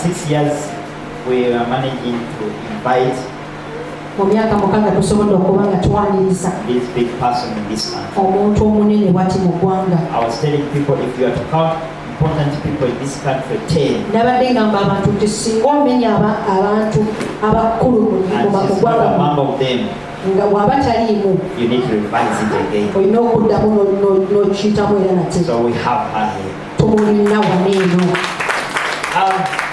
6 years, we are managing to invite mu myaka mukaaga tusobodde okuba nga twaniriza this big person in this country. omuntu omunene bwati mu ggwanga. I was telling people, if you are to count important people in this country, 10, nabadde ngamba abantu nti singa omenya abantu abakulu mu and she's not ggwanga among them, nga bw'aba taliimu you need to revise it again. olina okuddamu n'okiyitamu era nate So we have her here. tumulina wano eno.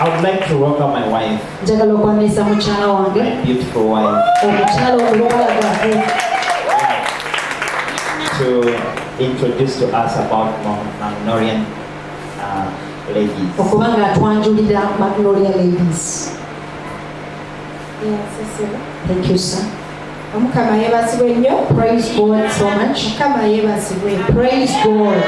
I would like to welcome my wife, njagala okwaniriza mukyala wange my beautiful wife, omukyala omulowolagavu to introduce to us about Magnolian ladies. okuba nga atwanjulira Magnolia Ladies. Thank you, sir. Omukama yeebazibwe nnyo. Praise God so much. Mukama yeebazibwe. Praise God.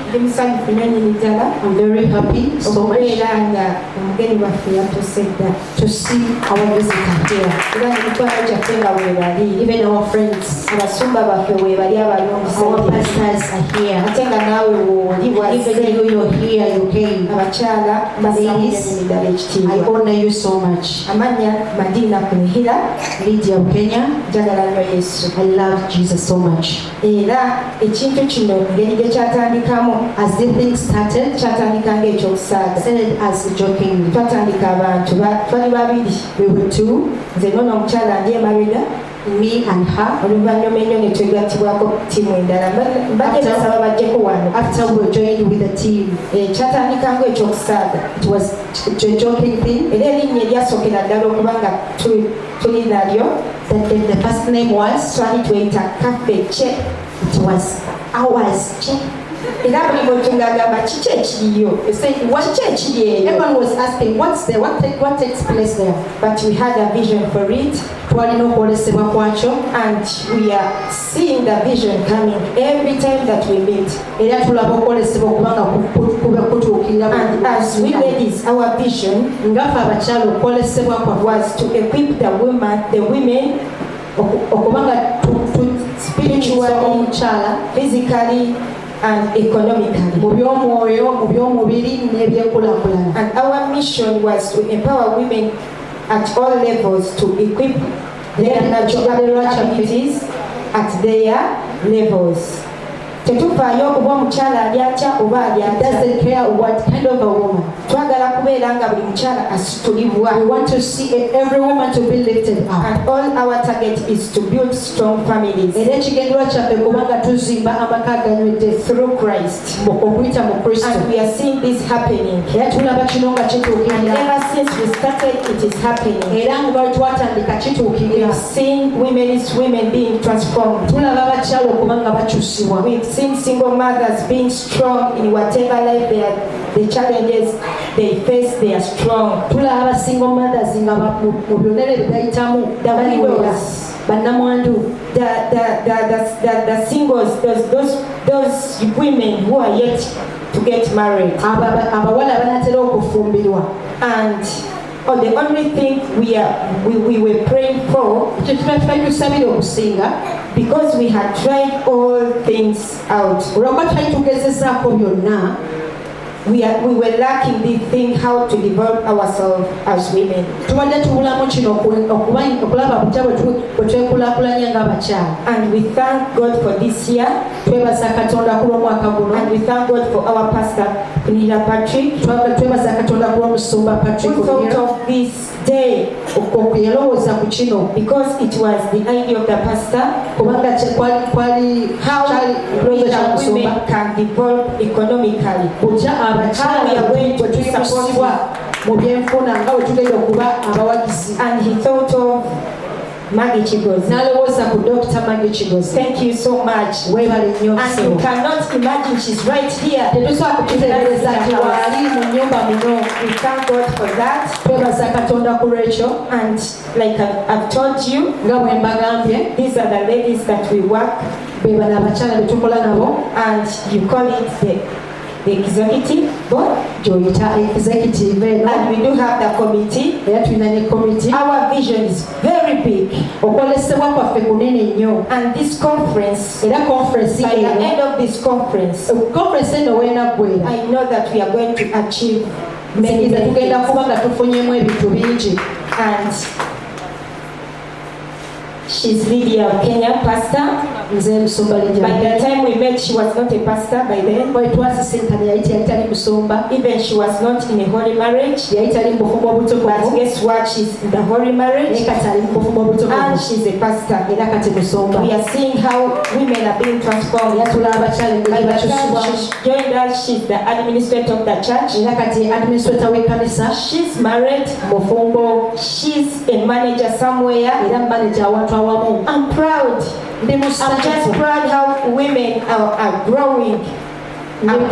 Ndi musanyufu nnyo nnyini ddala I'm very happy so much okubeera nga omugeni waffe yatuuse dda to see our visitor here. era n'emikwano gyaffe nga weebali, Even our friends, abasumba baffe weebali abalongisa our pastors are here. ate nga naawe wooli Even wazze. though you're here, you came. Abakyala Ladies, ddala I ekitiibwa. honor you so much. Amannya Madina Kunihira, Lydia Kenya, njagala nnyo Yesu. I love Jesus so much. Era ekintu kino engeri gye kyatandikamu, As the thing started, kyatandika ng'ekyokusaaga. started as joking. Twatandika abantu twali babiri, We were two, nze n'ono omukyala ndi emabega, me and her. oluvannyuma ennyo ne twegattibwako ttiimu endala. Mbadde basaba bajjeko wano. After we joined with the team, Kyatandika ng'ekyokusaaga. it was a joking thing. Era erinnya eryasookera ddala okuba nga tuli nalyo That the first name was, twali tweyita Kaffe. it was ours. Era buli muntu ng'agamba kiki ekiriyo, kiki ekiri eyo. Everyone was asking, what's there? What takes place there? But we had a vision for it, Twalina okwolesebwa kwakyo, and we are seeing the vision coming every time that we meet. era tulaba okwolesebwa okubanga kuba kutuukirira And as we ladies, our vision ngaffe abakyala okwolesebwa kwaffe was to equip the women okubanga spiritual omukyala physically and economically. mu by'omwoyo, mu by'omubiri n'ebyenkulaakulana. And our mission was to empower women at all levels to equip their natural abilities at their levels. Tetufaayo oba omukyala ali atya oba ali It atya. doesn't care what kind of a woman. Twagala kubeera nga buli mukyala asitulibwa. We want to see every woman to be lifted up. And all our target is to build strong families Era ekigendererwa kyaffe kubanga tuzimba amaka aganywedde through Christ. okuyita mu Kristo. And we are seeing this happening. Era tulaba kino nga And kituukirira. ever since we started, it is happening. Era nga bwe twatandika kituukirira. We've seen women being transformed. Tulaba abakyala okuba nga bakyusibwa. We've seen single mothers being strong in whatever life the challenges they face, they are strong. Tulaba abasingle mothers nga mu byonna bye bayitamu baliwera bannamwandu. The singles, those women who are yet to get married. Abawala abanatera okufumbirwa. And the only thing we were praying for, ekyo tuba tusabira okusinga, because we had tried all things out. olwokuba twali tugezezaako byonna, we were lacking the thing how to develop ourselves as women. tubadde tubulamu kino okulaba butya bwe twekulaakulanya ng'abakyala. And we thank God for this year. Twebaza Katonda ku lw'omwaka guno. And we thank God for our pastor Kunihira Patrick, Twebaza Katonda ku lw'omusumba Patrick who thought Kunihira of this day, yalowooza ku kino because it was the idea of the pastor kubanga kwali how women can develop economically. butya How we abakyala are going to bwe be tuyisibwa mu byenfuna nga bwe tugenda okuba abawagizi. And he thought of Maggie Chigozi. N'alowooza ku Dr. Maggie Chigozi. Thank you so much. Weebale nnyo And you ssebo. cannot imagine she's right here. Tetusobola kutegeereza nti waali mu nnyumba muno. We thank God for that. Twebaza Katonda ku lwekyo. And like I've told you, Nga bwe mbagambye, these are the ladies that we work, be bano abakyala be tukola nabo. and you call it the executive board. Gy'oyita executive eno. And we do have the committee. Era tulina ne committee. Our vision is very big. Okwolesebwa kwaffe kunene nnyo. And this conference, Era conference by the eno, end of this conference, conference eno w'enaggwera, I know that we are going to achieve many tugenda kuba nga benefits. tufunyemu ebintu bingi. And she's Lydia of Kenya, pastor. Nze musumba Lydia. By the time we met, she was not a pastor by then. bwe twasisinkana yali tali musumba, Even she was not in a holy marriage. yali tali mu bufumbo But obutukuvu, guess what? She's in the holy naye marriage kati ali mu bufumbo and obutukuvu she's a pastor. era kati musumba. We are seeing how women are being transformed. Era tulaba abakyala By engeri the bakyusibwa, time she joined us, she's the administrator of the church. era kati administrator w'ekkanisa, She's married. mufumbo, She's a manager somewhere. era manager awantu awamu. I'm proud. Ndi I'm just musanyufu, proud how women are growing. Are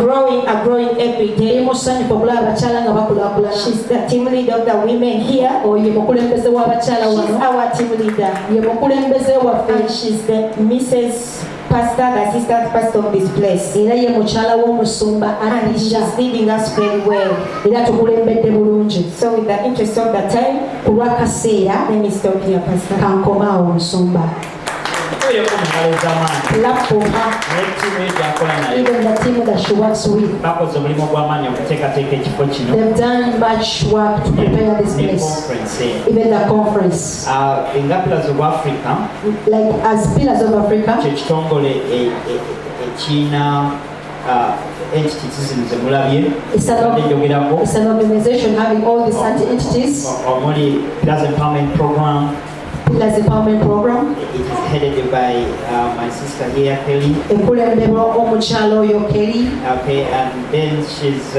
growing every ndi day. musanyufu okulaba abakyala nga bakulaakulana. She's the team leader of the women here. Oyo ye mukulembeze w'abakyala She's wano, our team leader. ye mukulembeze waffe, And she's the Mrs. Pastor, the assistant pastor of this place. era ye mukyala w'omusumba And she's Anija, leading us very well. era tukulembedde bulungi. So with the interest of the time, Ku lw'akaseera let me stop here, Pastor. kankomaawo omusumba. Tuyeko mu ngalo z'amaanyi. Lapoma, Naye ttiimu egyakola nayo even the team that she works with, bakoze omulimu gw'amaanyi okuteekateeka ekifo kino they've done much work to prepare this ne place, conference eno. even the conference. Nga Pillars of Africa Like as Pillars of Africa, kye kitongole ekirina entities zino ze mulabye it's an, njogerako it's an organization having all these entities. omuli Pillars Empowerment Program. Pillars Empowerment Program, It is headed by my sister here, Kelly. ekulembebwa omukyala oyo Kelly. Okay, and then she's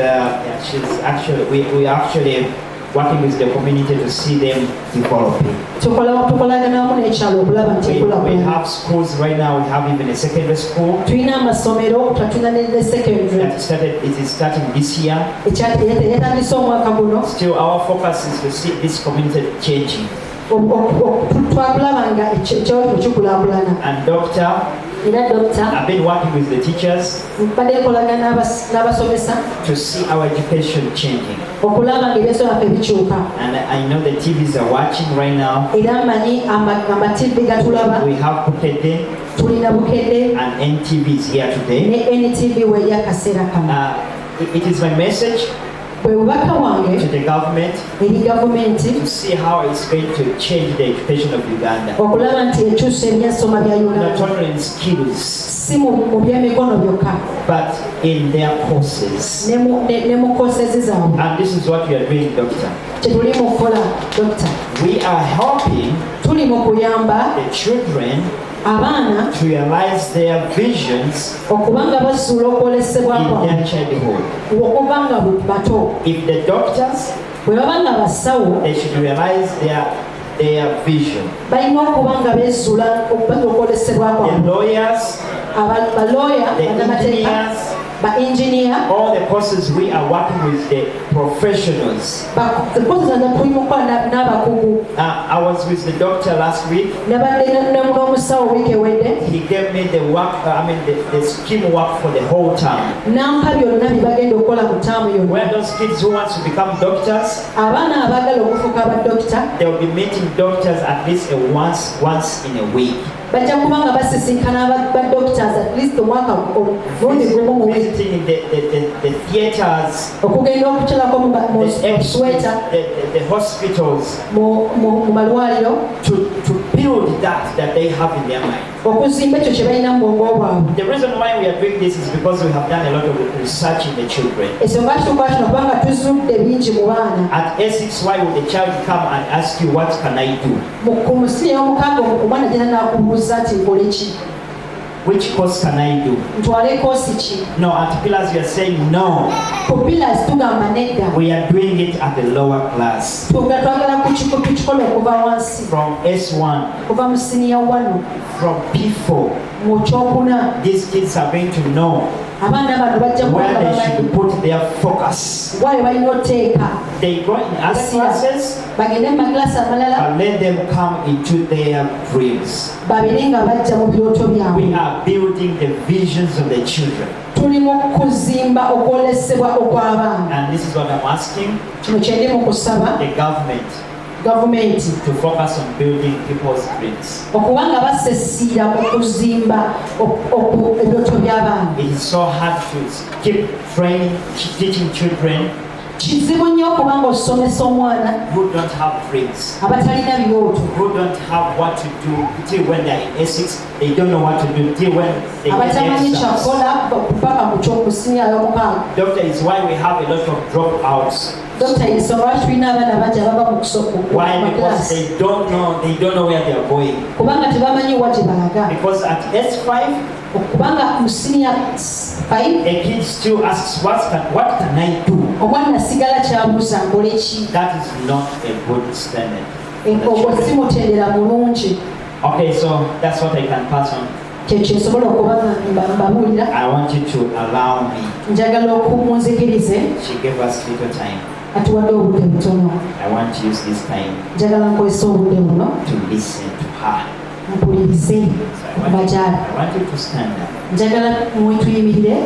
actually we actually working with the community to see them developing. Tukolagana wamu n'ekyalo okulaba nti We ekulakulana. have schools right now. We have even a secondary school Tulina amasomero, tulina ne secondary. that started. It is starting this year. Yatandise omwaka guno. Still, our focus is to see this community changing. Twagulaba nga ekyoto kikulaakulana. And doctor, Era Doctor, I've been working with the teachers badde nkolagana n'abasomesa to see our education changing. okulaba ng'ebyeso byaffe bikyuka. And I know the TVs are watching right now. Era mmanyi amativi gatulaba, We have Bukede tulina Bukedde and NTVs here today. ne NTV weeri akaseera kano. It is my message Bwe bubaka to wange the government eri gavumenti to see how it's going to change the education of Uganda. okulaba nti ekyusa ebyensoma bya Not Uganda only in skills, si mu byemikono byokka but in their courses. ne mu kosezi zaabwe. And this is what we are doing, Doctor. Kyetuli mu kukola Dokita, We are helping tuli mu kuyamba the children abaana to realize their visions okuba nga basuula okwolesebwa in kwabwe their childhood. okuba nga bato. If the doctors, Bwe baba nga basawo they should realize their vision. balina okuba nga beesuula okuba nga okwolesebwa The kwabwe. lawyers, Balooya, the bannamateeka, engineers, ba-engineer, all the courses we are working with the professionals. kozana tuli mu kukola n'abakugu. I was with the doctor last week. Nabadde n'omusawo wiiki ewedde, He gave me the work, the scheme work for the whole term. n'ampa byonna bye bagenda okukola mu taamu yonna. Where those kids who want to become doctors, Abaana abaagala okufuuka badokita they will be meeting doctors at least once in a week. bajja kuba nga basisinkana badoctors at least omwaka omulundi gumu mu wiiki. Visiting the theaters, Okugenda okukyalako mu sweta the hospitals, mu malwaliro, to build that they have in their mind. okuzimba ekyo kye balina mu bwongo bwabwe. The reason why we are doing this is because we have done a lot of research in the children. Ensonga kitukola kino kubanga tuzudde bingi mu baana. At A6, why would the child come and ask you, what can I do? Ku musiri y'omukaaga omwana gyenda n'akubuuza nti nkole ki, Which course can I do? ntwale koosi ki. No, at Pillars we are saying no. Ku Pillars tugamba nedda, We are doing it at the lower class. twagala tukikola okuva wansi, From S1, kuva mu siniya 1 from P4. mu kyokuna. These kids are going to know Abaana bano bajja kuba where nga they bamanyi should put their focus. wayo balina oteeka They go in other classes, bagende mu makilasi amalala but let them come into their dreams. babire nga bajja mu birooto We byabwe. are building the visions of the children. Tuli mu kuzimba okwolesebwa okw'abaana. And this is what I'm asking Kino kye ndi mu kusaba the government gavumenti to focus on building people's dreams. okuba nga basesiira mu kuzimba ebirooto by'abaana. It is so hard to keep training, teaching children kizibu nnyo okubanga osomesa omwana who don't have dreams, abatalina birooto who don't have what to do till when they're in A6, they don't know what to do till when they get abatamanyi exams. kyakola kupaka mu kyokusinya ay'omukaaga. Doctor, is why we have a lot of dropouts. Dokita ensonga lwaki tulina abaana bangi abava mu Why? Because maklaasi they don't know where they are going. kubanga tebamanyi wa gye balaga. Because at S5, Kubanga mu senior 5 a kid still asks, what can I do? omwana asigala kyabuuza nkole ki. That is not a good standard. Ogwo si mutendera mulungi. Okay, so that's what I can pass on. Kyekyo nsobola okuba mbabuulira. I want you to allow me. Njagala okumunzikirize She gave us little time. atuwadde obudde butono. I want to use this time Njagala nkozesa obudde buno to listen to her. mpulirize So bakyala. I want you to stand up Njagala mwetuyimirire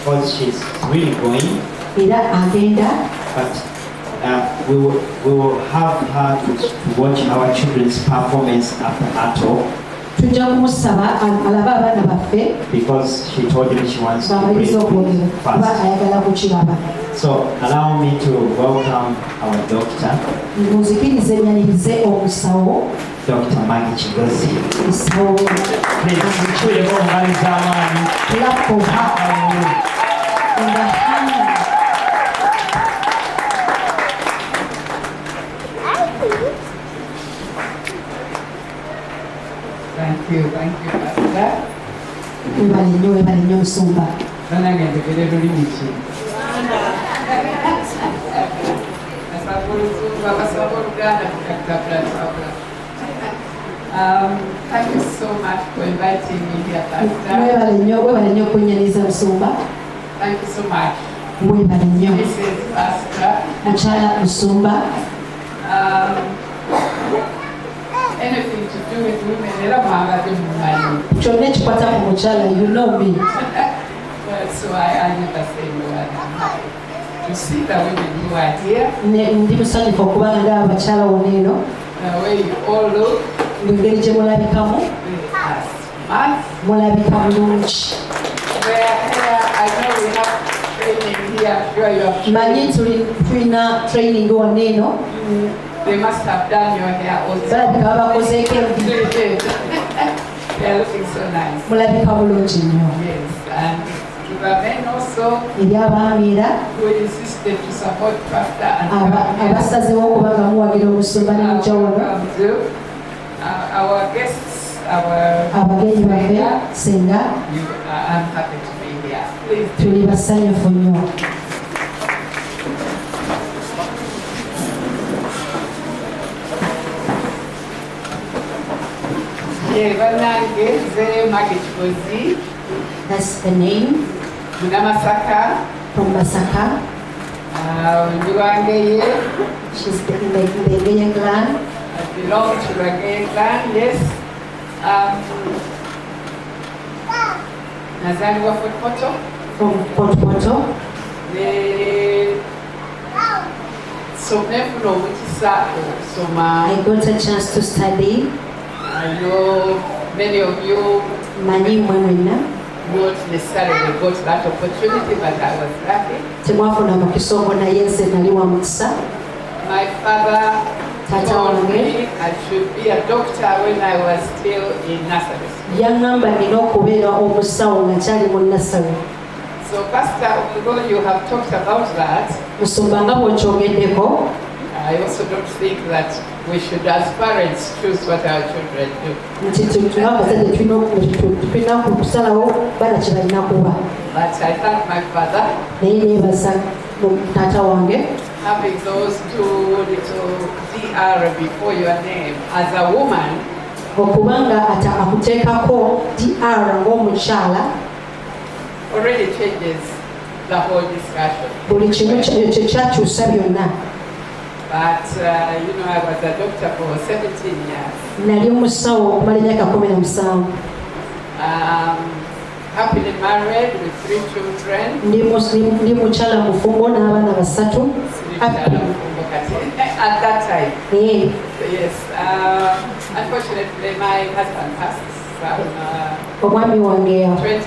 because she's really going, era agenda. but we will have her to watch our children's performance after ATO Tujja kumusaba alabe abaana baffe because she told me she wants to bamaliza okwogera break kuba fast. ayagala kukiraba. So allow me to welcome our doctor, Muzikirize nyanirize omusawo Dr. Maggie Chigozi. musawo Please, tuchuleko ngali z'amaanyi. clap for her in the hand. Thank you, Pastor. Webale nnyo musumba. Nange njogere lulimi ki? Nasaba Oluzungu, abasaba Oluganda tukatabula. Thank you so much for inviting me here, Pastor. Webale nnyo okunyaniza musumba. Thank you so much. Webale nnyo Mrs. Pastor. mukyala musumba. Anything to do with women, era mwangaze mumanyi. Kyonna ekikwata ku mukyala, you know me. So I never say no. To see the women who are here, Ndi musanyufu okuba nga ndaba abakyala wonna eno the way you all look, engeri gye mulabikamu they are smart. mulabika bulungi. I know we have training here. I'm sure you have Manyi trained. tulina training wonna eno They must have done your hair also. balabika babakozeeko envi. They are looking so nice. Mulabika bulungi nnyo. Yes, and to the men also Eri abaami era who insisted to support Pastor and come abasazewo okuba nga muwagira omusumba ne mujja wano. welcome to our guests, our Abagenyi baffe senga I'm happy to be here. Please. tuli basanyufu nnyo. Bannange nze Maggie Chigozi, That's the name Munamasaka, from Masaka. ndi Wangeye. She's in the Genya clan. I belong to Wangeye clan, yes. Nazaliwa Poto. From Potpoto. So nefuna omukisa okusoma. I got a chance to study. I know many of you Manyi mwe mwenna not necessarily got that opportunity, but I was lucky. temwafuna mukisa ogwo naye nze nali wa mukisa. My father Tata told wange me I should be a doctor when I was still in nursery. yaŋŋamba nina okubeera omusawo nga kyali mu nasale. So Pastor, although you have talked about that, Musumba nga bw'okyogeddeko, I also don't think that we should as parents choose what our children do. nti abazadde tulina kusalawo baana kye balina kuba. But I thank my father Naye neebaza taata wange having those two little DR before your name. As a woman, okubanga akuteekako DR ng'omukyala already changes the whole discussion. buli kimu kye kyakyusa byonna. But, I was a doctor for 17 years. Nali omusawo okumala emyaka 17. Happily married with 3 children. Ndi mukyala mufumbo n'abaana 3. At that time. Eh, Yes. Unfortunately, my husband passed omwami wange 20 yafa years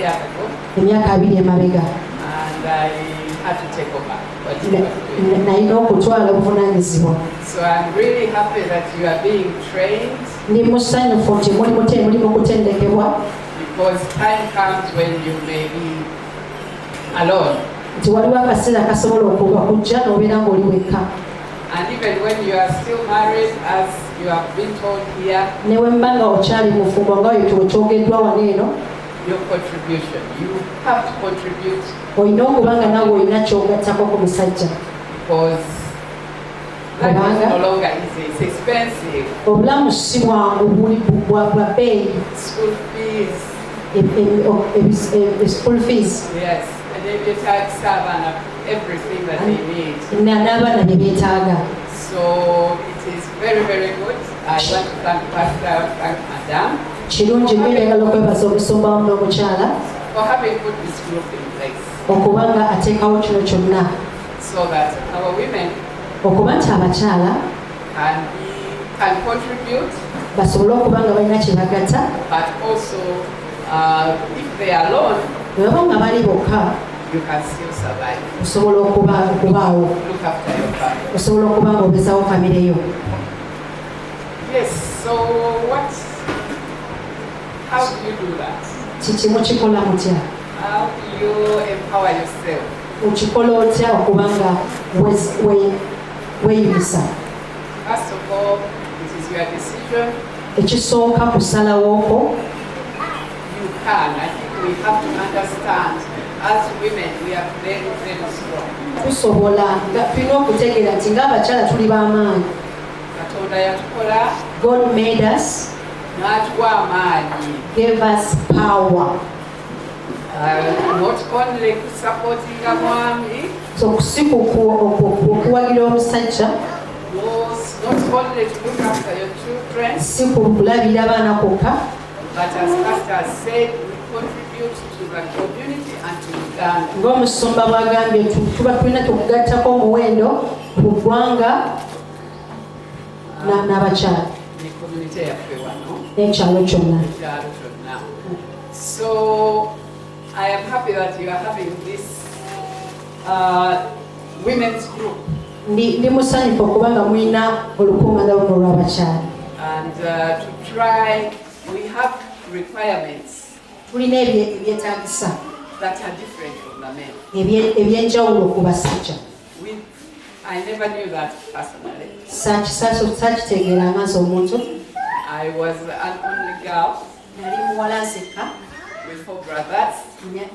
ago. emyaka 2 emabega. And I had to take over what you were doing. nalina okutwala obuvunaanyizibwa. So I'm really happy that you are being trained, Ndi musanyufu nti muli mu kutendekebwa, because time comes when you may be alone. nti waliwo akaseera kasobola okuba kujja n'obeera ng'oli wekka. And even when you are still married, as you have been told here, Newe mba nga okyali mufumbo nga bwe kyogeddwa wano eno, your contribution, you have to contribute, olina okuba nga naawe olina ky'ogattako ku musajja. because life is no longer easy. It's expensive. Obulamu si bwangu, buli bwa bbeeyi. School fees, School fees yes, and then you tax and everything that they need. n'abaana bye beetaaga. So it is very, very good. I want to thank Pastor, thank Madam, Kirungi nnyo njagala okwebaza omusumba wamu n'omukyala for having put this group in place, okuba nga ateekawo kino kyonna, so that our women okuba nti abakyala can contribute, basobole okuba nga balina kye bagatta. but also if they are alone, Bwe baba nga bali bokka, you can still survive. osobola okubaawo, Look after your family. osobola okuba ng'ogezawo famire yo. Yes, so how do you do that? Kiki mukikola mutya? How do you empower yourself? Okikola otya okuba nga weeyimisa? First of all, it is your decision. Ekisooka kusalawooko. You can. I think we have to understand, as women, we are very, very strong. Tusobola, tulina okutegeera nti ng'abakyala tuli b'amaanyi. Katonda yatukola God made us, n'atuwa amaanyi. gave us power. Not only supporting mwami, So si okuwagira omusajja, not only to look after your children, si kulabira abaana kwokka, but as Pastor said, we contribute to the community and to Uganda. ng'omusumba bw'agambye tuba tulina tukugattako omuwendo ku ggwanga n'abakyala Ne community yaffe wano. n'ekyalo kyonna. Ekyalo kyonna. So I am happy that you are having this women's group, Ndi musanyufu okuba nga mulina olukungaana luno olw'abakyala. and to try, we have requirements Tulina ebyetaagisa that are different from the men. ebyenjawulo ku basajja. I never knew that personally. Saakitegeeranga nti omuntu I was an only girl nali muwala nzekka with 4 brothers.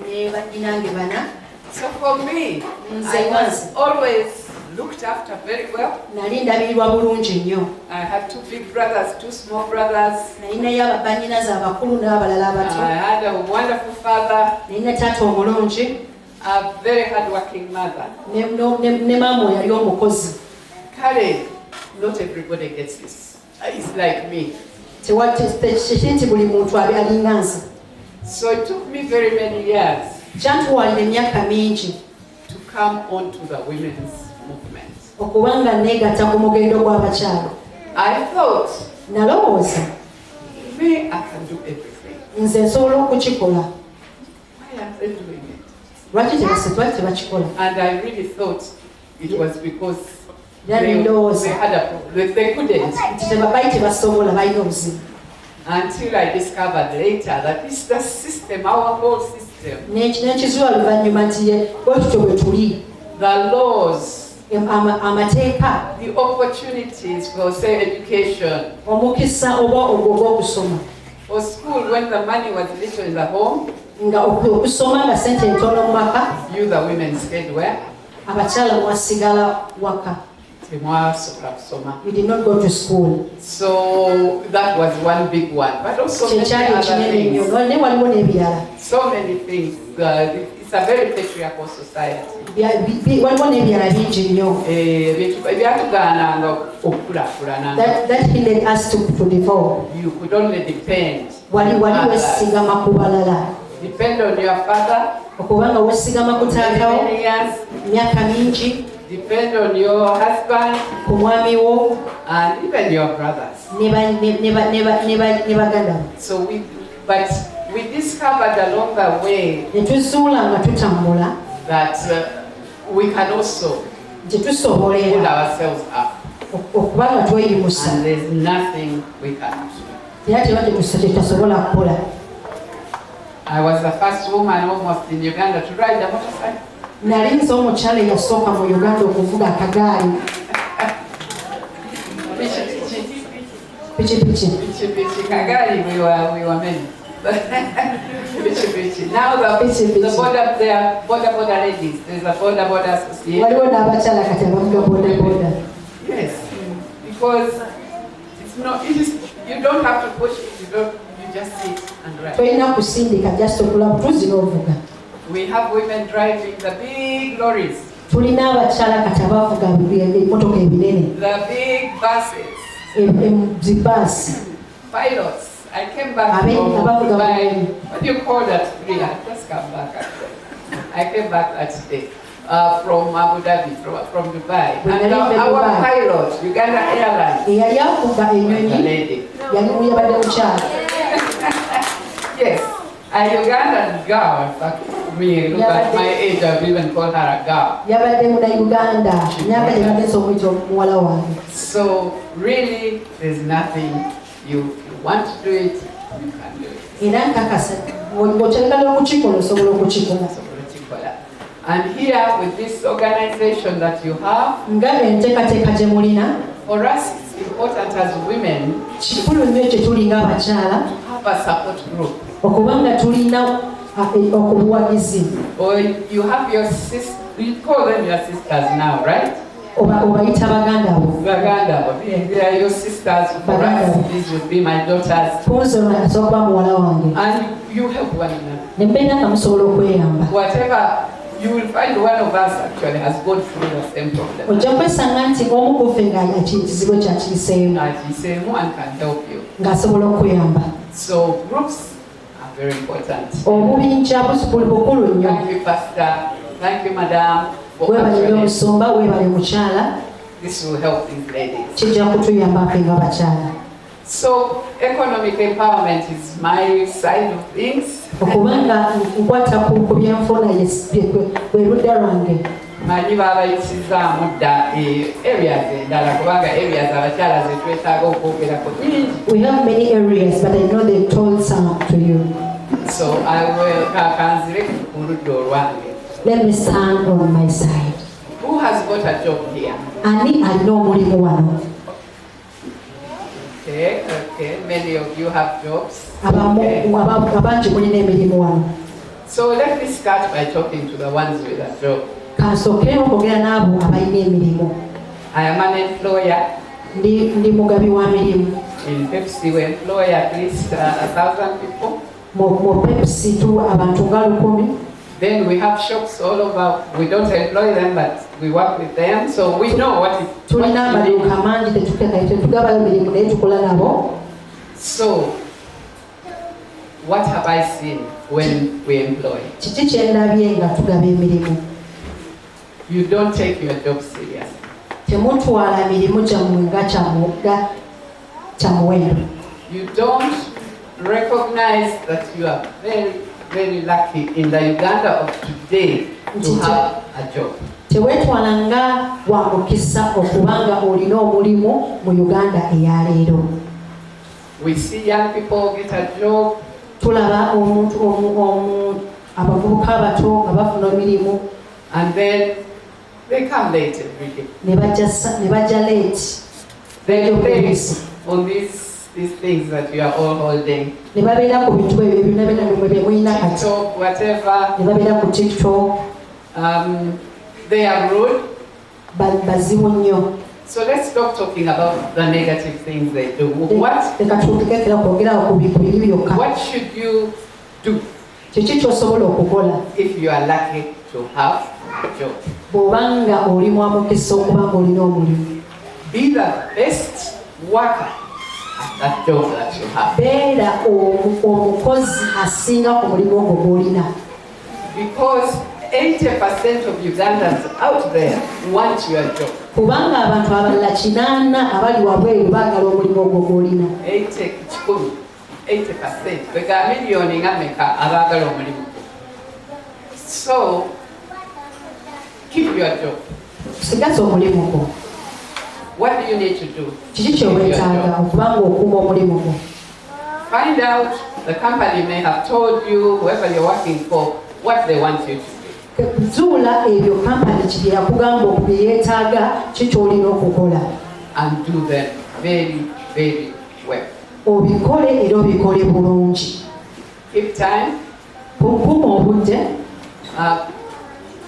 ne bannange bana. So for me, I was always looked after very well. Nali ndabirirwa bulungi nnyo. I had 2 big brothers, 2 small brothers. Nalinayo bannyinaze abakulu n'abalala abato. I had a wonderful father, Nalina taata omulungi a very hard-working mother. ne maama yali omukozi. Kale, not everybody gets this. It's like me. Tekiri nti buli muntu alinga nze. So it took me very many years Kyantwalira emyaka mingi to come onto the women's movement. okuba nga neegatta ku mugendo gw'abakyala. I thought, Nalowooza me, I can do everything. nze nsobola okukikola. Why am I doing it? Lwaki tebakikola? And I really thought it was because Then they those- had a problem. They couldn't. Nti baali tebasobola, balina obuzibu. Until I discovered later that it's the system, our whole system. N'ekizuula luvannyuma nti bwe tutyo bwe tuli. The laws, Amateeka, the opportunities for, say, education. omukisa oba ogw'okusoma. For school, when the money was little in the home, Nga okusoma nga ssente ntono mu maka, you, the women, stayed where? abakyala mwasigala waka. You did not go to school. So that was one big one. But also many Kyekyali other ekinene nnyo, things. ne waliwo n'ebirala. So many things. It's a very patriarchal society. Waliwo n'ebirala bingi nnyo. Ebyatugaananga okukulaakulana. That hindered us to develop. You could only depend. Wali on others. weesigama ku balala. Depend on your father. Okuba nga weesigama ku taatawo Many years. emyaka mingi, Depend on your husband ku mwami wo and even your brothers. ne baganda. So but we discovered along the way Ne tuzuula nga tutambula that we can also gye pull tusobolera ourselves up. okuba nga tweyimusa And there's nothing we can do. era teba tetasobola kukola. I was the first woman almost in Uganda to ride a motorcycle. Nali nze omukyala eyasooka mu Uganda okuvuga akagaali Pichi, Kagari, we were many. Pichi. Now the border ladies, there's a border association. waliwo n'abakyala kati abavuga bodaboda. Yes, because you don't have to push it, you just sit and ride. Tolina kusindika just okula butuzi n'ovuga. We have women driving the big lorries, Tulina abakyala kati abavuga emmotoka ebinene, the big buses, zibaasi. pilots. I came back Amen. from Abavuga Dubai. bulungi. What do you call that? Really, I just come back actually. I came back that day from Abu Dhabi, from Dubai. When And you leave our Dubai. pilot, Uganda Airlines, Eyali avuga the ennyonyi lady. yali yabadde mukyala. Yes, a Ugandan girl. In fact, me, look at my age, I've even called her a girl. Yabadde Munnayuganda myaka gye bageza omuyita omuwala wange. So really, there's nothing you want to do it, you can do it. Era nkakasa bw'okyagala okukikola osobola okukikola. And here with this organization that you have, Nga enteekateeka gye mulina for us it's important as women kikulu nnyo kye tuli ng'abakyala to have a support group. okuba nga tulina obuwagizi. Or you have your sisters, you call them your sisters now, right? Obayita baganda bo. Baganda, they are your sisters. For us, these would be my daughters. Kunzona asobola kuba muwala wange. And you help one another. Ne mbeera nga musobola okweyamba. Whatever, you will find one of us actually has gone through the same problem. Ojja kwesanga nti omu ku ffe ng'ekizibu kyakiyiseemu One can help you. ng'asobola okweyamba. So groups are very important. Obubinja bukulu nnyo. Thank you, Pastor. Thank you, Madam. For Weebale actually, omusumba, weebale mukyala, this will help these ladies. kijja kutuyambako ng'abakyala. So economic empowerment is my side of things. Okubanga nkwata ku byenfuna bwe ludda lwange. Manyi babayisizaamu dda areas endala kubanga areas abakyala ze twetaaga okwogerako nyingi. We have many areas, but I know they told some to you. So I will kanzire ku ludda olwange. Let me stand on my side. Who has got a job here? Ani alina omulimu wano? Okay. Many of you have jobs. Okay. Abangi mulina emirimu wano. So let me start by talking to the ones with a job. Kansooke okwogera n'abo abalina emirimu. I am an employer. Ndi mugabi wa mirimu. In Pepsi we employ at least 1,000 people. Mu Pepsi tu abantu nga 1,000. Then we have shops all over. We don't employ them, but we work with them, so we know what it is. Tulina amaduuka mangi tetugabayo mirimu naye tukola nabo. So, what have I seen when we employ? Kiki kye ndabye nga tugaba emirimu? You don't take your job serious. Temutwala mirimu gyammwe nga kya muwendo. You don't recognize that you are very, very lucky in the Uganda of today to have a job. Teweetwala nga wa mukisa okubanga olina omulimu mu Uganda eyaleero. We see young people get a job. Tulaba abavubuka abato nga bafuna emirimu And then they come late every day. ne bajja late. They play on these things that you are all holding. Ne babeera ku bintu ebyo bye mulina kati. TikTok, whatever. Ne babeera ku TikTok. They are rude. Bazibu nnyo. So let's stop talking about the negative things they do. What should you do if you are lucky to have a job? Be the best worker at that job that you have. Because 80% of Ugandans out there want your job. Kubanga abantu abalala 80 abali wabweru baagala omulimu ogwo gw'olina. 80%. Bega milioni nga meka abaagala omulimu. So Keep your job. Sigaza omulimu gwo. What do you need to do? Kiki kyeweetaaga okubanga okuuma omulimu gwo? Find out, the company may have told you, whoever you're working for, what they want you to do. Zuula ebyo kampani kye yakugamba okubyetaaga kikyolina okukola. And do them very, very well. Obikole era obikole bulungi. Keep time. Kuuma obudde.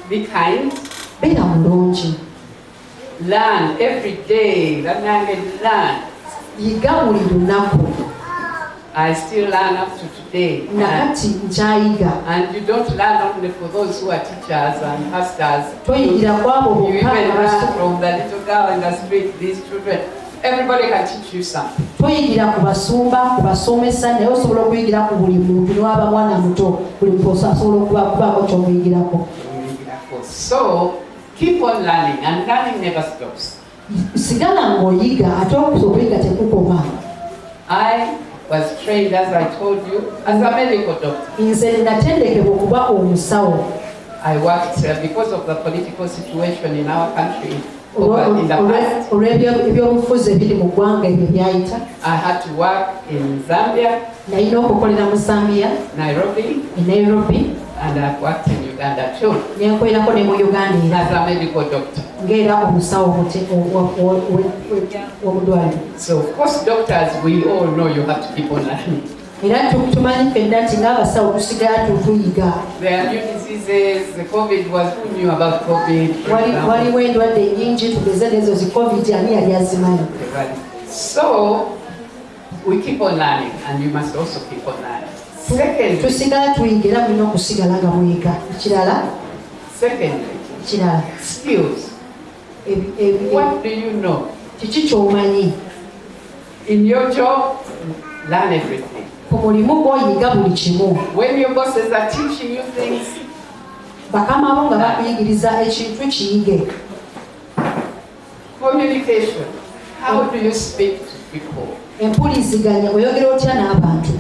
Be kind. Beera mulungi. Learn every day. Learn. Yiga buli lunaku. I still learn up to today. Nakati nkyayiga. And you don't learn only for those who are teachers and pastors. Toyigira kwabo You even bokka. learn from the little girl in the street, these children. Everybody can teach you something. Toyigira ku basumba, ku basomesa, naye osobola okuyigira ku buli muntu n'aba mwana muto. Buli muntu asobola okubaako ky'omuyigirako. So, keep on learning, and learning never stops. Sigala ng'oyiga ate okuyiga tekukoma. I was trained, as I told you, as a medical doctor. Nze natendekebwa okuba omusawo. I worked because of the political situation in our country in the past. Olw'ebyobufuzi ebiri mu ggwanga ebyo byayita. I had to work in Zambia, Nalina okukolera mu Zambia, Nairobi, e Nairobi, and I've worked in Uganda too, ne nkolerako ne mu Uganda era as a medical doctor. ng'era omusawo w'omudwaliro. So, of course, doctors, we all know you have to keep on learning. Era tumanyi ffenna nti ng'abasawo tusigala tuyiga. There are new diseases. The COVID was, who knew about COVID? for example? Waliwo endwadde nnyingi tugeze n'ezo zi COVID ani yali azimanyi. So, we keep on learning, and you must also keep on learning. Secondly, Tusigala tuyiga era mulina okusigala nga muyiga. Ekirala. skills. What do you know? Kiki ky'omanyi? In your job, learn everything. Ku mulimu gw'oyiga buli kimu. When your bosses are teaching you things, Bakama bo nga bakuyigiriza ekintu kiyige. communication. How do you speak to people? Empuliziganya oyogera otya n'abantu.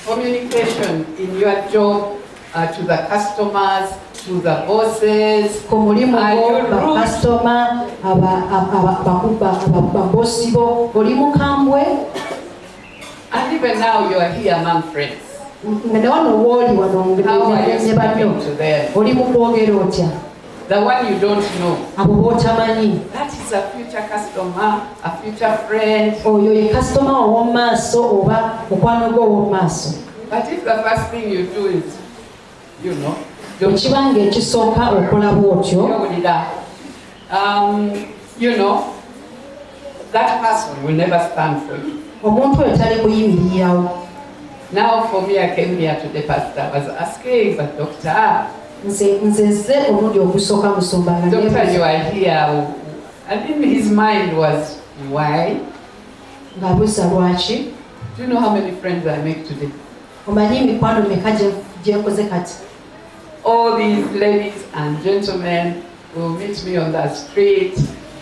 Communication in your job to the customers, to the bosses. Ku mulimu Are gwo you rude? bakasitoma, ababosi bo, oli mukambwe, And even now you are here among friends. nga ne wano w'oli wano How are you ne banno, speaking to them? oli mu kwogera otya? The one you don't know. Abo b'otamanyi. That is a future customer, a future friend. Oyo ye kasitoma ow'omu maaso oba mukwano gwo ow'omu maaso. But if the first thing you do is, don't Ekibanga ekisooka okola bw'otyo, that person will never stand for you. omuntu oyo tali kuyimirirawo. Now for me, I came here today, Pastor. I was asking, but Doctor, Nze omulundi ogusooka musumba nga Doctor, neebuuza. you are here. And in his mind was, why? Ng'abuuza lwaki? Do you know how many friends I make today? Omanyi emikwano meka gye nkoze kati? All these ladies and gentlemen will meet me on the street.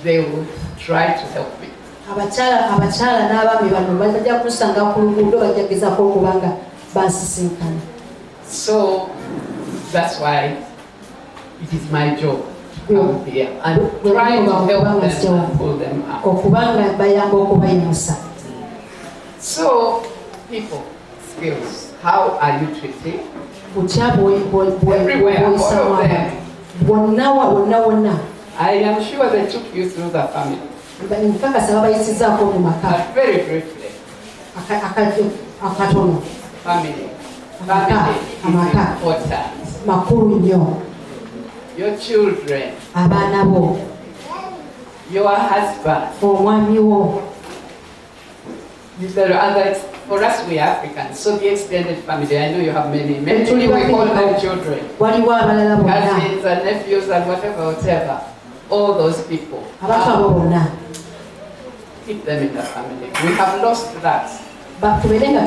They will try to help me. Abakyala n'abaami bano bajja kusanga ku luguudo bajja gezaako okubanga bansisinkana. So that's why it is my job to come here and try to help them and pull them out. Okubanga bayamba okubayimusa. So, people, skills, how are you treating? Kutya Everywhere, all of them. wonna. I am sure they took you through the family, Nkakasa babayisizaako mu maka but very briefly. akatono Family. Amaka. Family is important. makulu nnyo. Your children, Abaana bo, your husband. omwami wo, There are others. For us, we are Africans, so the extended family. I know you have many. Many Actually, we call we- them children, waliwo abalala bonna, cousins and nephews and whatever. All those people. abato abo bonna. Keep them in the family. We have lost that. Tubeere nga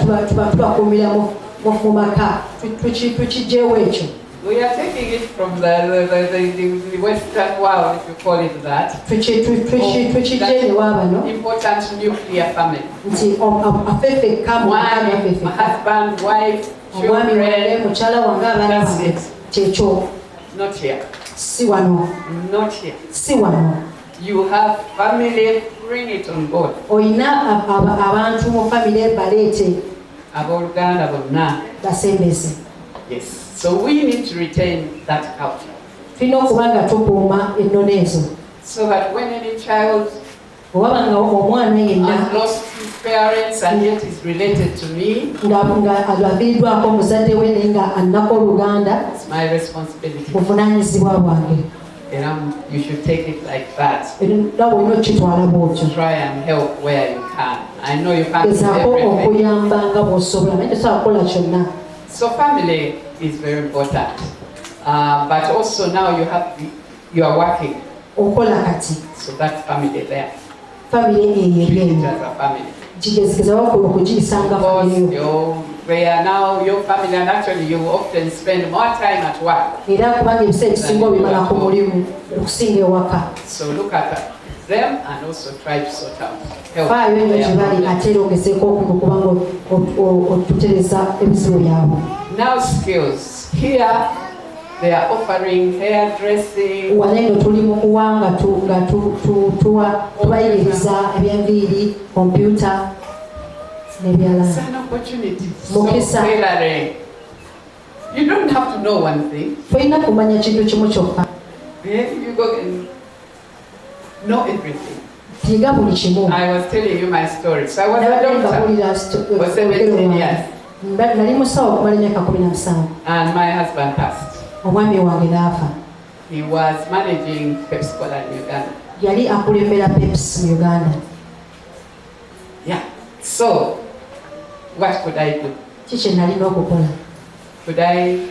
tubakuumira mu maka, tukiggyewo ekyo. We are taking it from the Western world, if you call it that. Tukiggyeewa bano Important nuclear family. nti afefekka mu maka One, my afefekka. husband, wife, Omwami wange, children. mukyala wange, abaana That's bange, it. kyekyo. Not here. si wano, Not here. si wano. You have family, bring it on board. Oyina abantu mu family baleete Abooluganda bonna. basembeze. Yes. So we need to retain that culture. Tulina okuba nga tukuuma ennono ezo. So that when any child Bw'aba nga omwana yenna has lost his parents and yet is related to me, aviiriddwako omuzadde we naye nga annako Oluganda, it's my responsibility. buvunaanyizibwa bwange. You should take it like that. Nawe olina okukitwala bw'otyo. Try and help where you can. I know you can't do Gezaako everything. okuyamba nga bw'osobola naye tosobola kukola kyonna. So family is very important. But also now you are working. Okola kati. So that's family there. Family eyo Treat it eyo. as a family. Gezaako okugiyisanga family eyo. They are now your family, and actually you often spend more time at work. Era kubanga ebiseera ebisinga obimala ku mulimu okusinga ewaka. So look at them and also try to sort out. Help Faayo nnyo their gye bali problems. ate era ogezeeko okubanga otutereza ebizibu byabwe. Now skills. Here they are offering hairdressing. Wano eno tuli mu kuwa nga tubayiriza ebyenviiri, kompyuta n'ebyala. It's an opportunity. Mukisa. So tailoring. You don't have to know one thing. Tolina kumanya kintu kimu kyokka. You go and know everything. Yiga buli kimu. I was telling you my story. So I was a Nabadde doctor mbabuulira for 17 years, nali musawo okumala emyaka 17. and my husband passed. Omwami wange n'afa. He was managing Pepsi Cola in Uganda. Yali akulembera Pepsi mu Uganda. Yeah. So, what could I do? Ki kye nalina okukola? Could I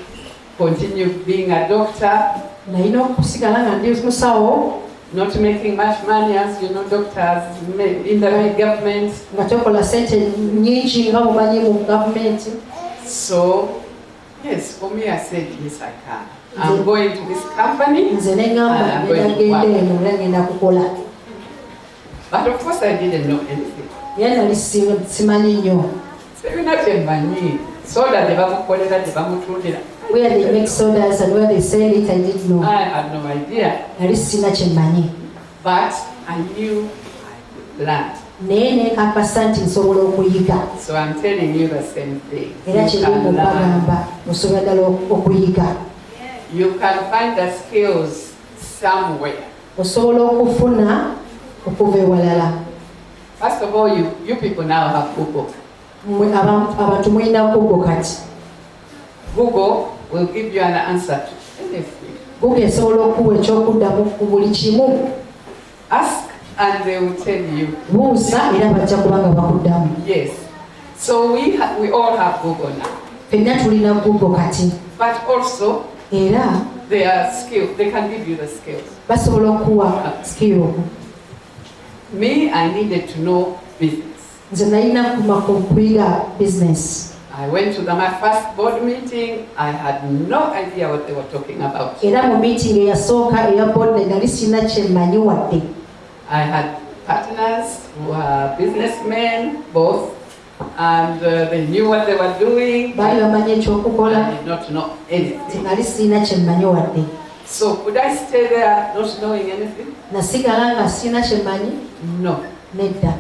continue being a doctor, Nalina okusigala nga ndi musawo not making much money as you know doctors in the government? nga tokola sente nnyingi nga mumanyi mu gavumenti. So, yes, for me I said, yes I can. I'm going to this company. Nze ne ŋŋamba ngenda genda eno era ngenda kukola. But of course I didn't know anything. Era nali simanyi nnyo. Sebina kyemmanyi. Soda gye bamukolera gye bamutundira. Where they make sodas and where they sell it, I didn't know. I had no idea. Nali sina kyemmanyi. But I knew I could learn. Naye neekakasa nti nsobola okuyiga. So I'm telling you the same thing. Era You kyeri can learn. mukagamba osobola ddala okuyiga. You can find the skills somewhere. Osobola okufuna okuva ewalala. First of all, you people now have Google. Mmwe abantu mulina Google kati. Google will give you an answer to anything. Google esobola okuwa ekyokuddamu ku buli kimu. Ask and they will tell you. Buuza era bajja kubanga bakuddamu. Yes. So we all have Google now. Ffenna tulina Google kati. But also, Era they are skills. They can give you the skills. basobola okuwa skill. Me, I needed to know business. Nze nalina kuyiga business. I went to my first board meeting. I had no idea what they were talking about. Era mu meeting eyasooka eya board nali sina kyemmanyi wadde. I had partners who were businessmen, both, and they knew what they were doing. Baali bamanyi ekyokukola. I did not know anything. Nali sina kyemmanyi wadde. So could I stay there not knowing anything? Nasigala nga sina kyemmanyi? No. Nedda.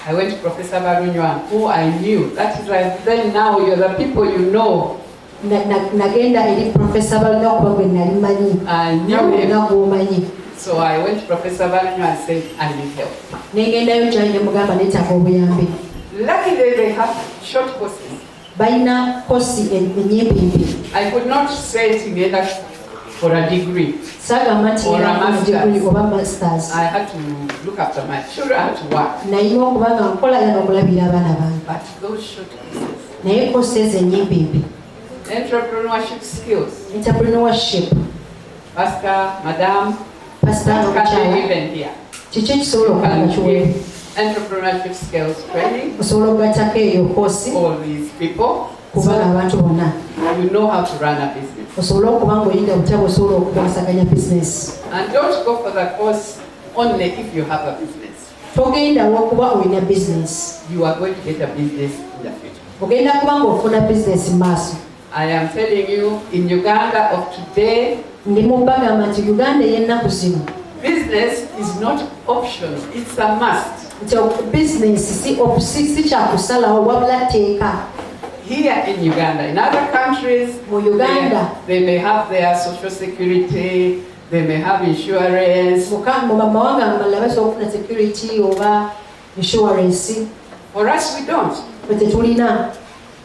I went to Professor Barunywa, who I knew. That is why then now you're the people you know. Nagenda eri Professor Barunywa kuba gwe nali manyi. I knew Nawe him. olina gw'omanyi. So I went to Professor Barunywa and said, I need help. Negendayo gyali ne mugamba neetaaga obuyambi. Luckily they have short courses. Balina kosi ennyimpi. I could not say to for a degree. Saagamba nti Or a era master's. degree oba masters. I had to look after my children, I had to work. Nalina okuba nga nkola era n'okulabira abaana bange. But those short courses, Naye kosi ezo ennyimpi. entrepreneurship skills, Entrepreneurship. Pastor, Madam, Pastor that can n'omukyala. be even here. Kiki ekisobola You okuba nga can kiweevu. give entrepreneurship skills training, Osobola okugattako eyo kosi all these people, ku so baana abantu bonna. you know how to run a business. Osobola okuba ng'oyiga butabo osobola okukwasaganya business. And don't go for the course only if you have a business. Togenda lw'okuba olina business. You are going to get a business in the future. Ogenda kuba ng'ofuna business mu maaso. I am telling you, in Uganda of today, ndi mubagamba nti Uganda ey'ennaku zino business is not optional, it's a must. nti bizinesi si kyakusalawo wabula tteeka. Here in Uganda, in other countries, Mu Uganda they may have their social security, they may have insurance. mu mawanga amalala basobola okufuna security oba insurance. For us, we don't. Bwe tetulina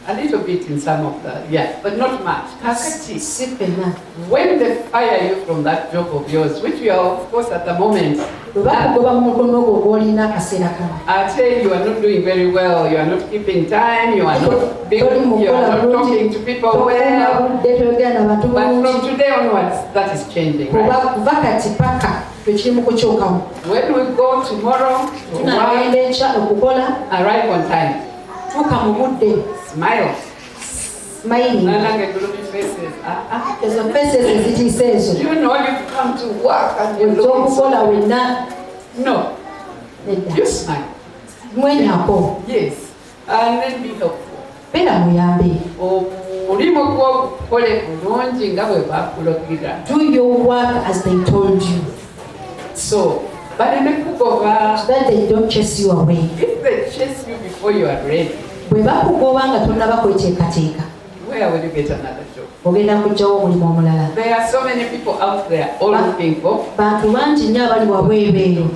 A little bit in some of the, yeah, but not much. Kakati, si ffenna. when they fire you from that job of yours, which you are, of course, at the moment, Bwe bakugoba mu mukono gwo gw'olina akaseera kano. I tell you, you are not doing very well. You are not keeping time. You are not being, you are not talking to people well. toyogera n'abantu But bulungi. from today onwards, that is changing, right? Kuva kati paka tekiri mu kukyukamu. When we go tomorrow to work, Tunagenda enkya okukola arrive on time. tuuka mu budde. Smile. Smiling. Nanange gloomy faces. Ezo faces ezitiisa ezo. You know you've come to work and you're looking Ez'okukola so. wenna No, nedda. you smile. Mwenyako. Yes. And then be helpful. Beera muyambe. Omulimu gwo gukole bulungi nga bwe bakulagira. Do your work as they told you. So, baleme kugoba. So that they don't chase you away. If they chase you before you are ready, Bwe bakugoba nga tonnaba kweteekateeka, where will you get another job? ogenda kuggyawo omulimu omulala. There are so many people out there all looking for. Bantu bangi nnyo abali wabweru eyo.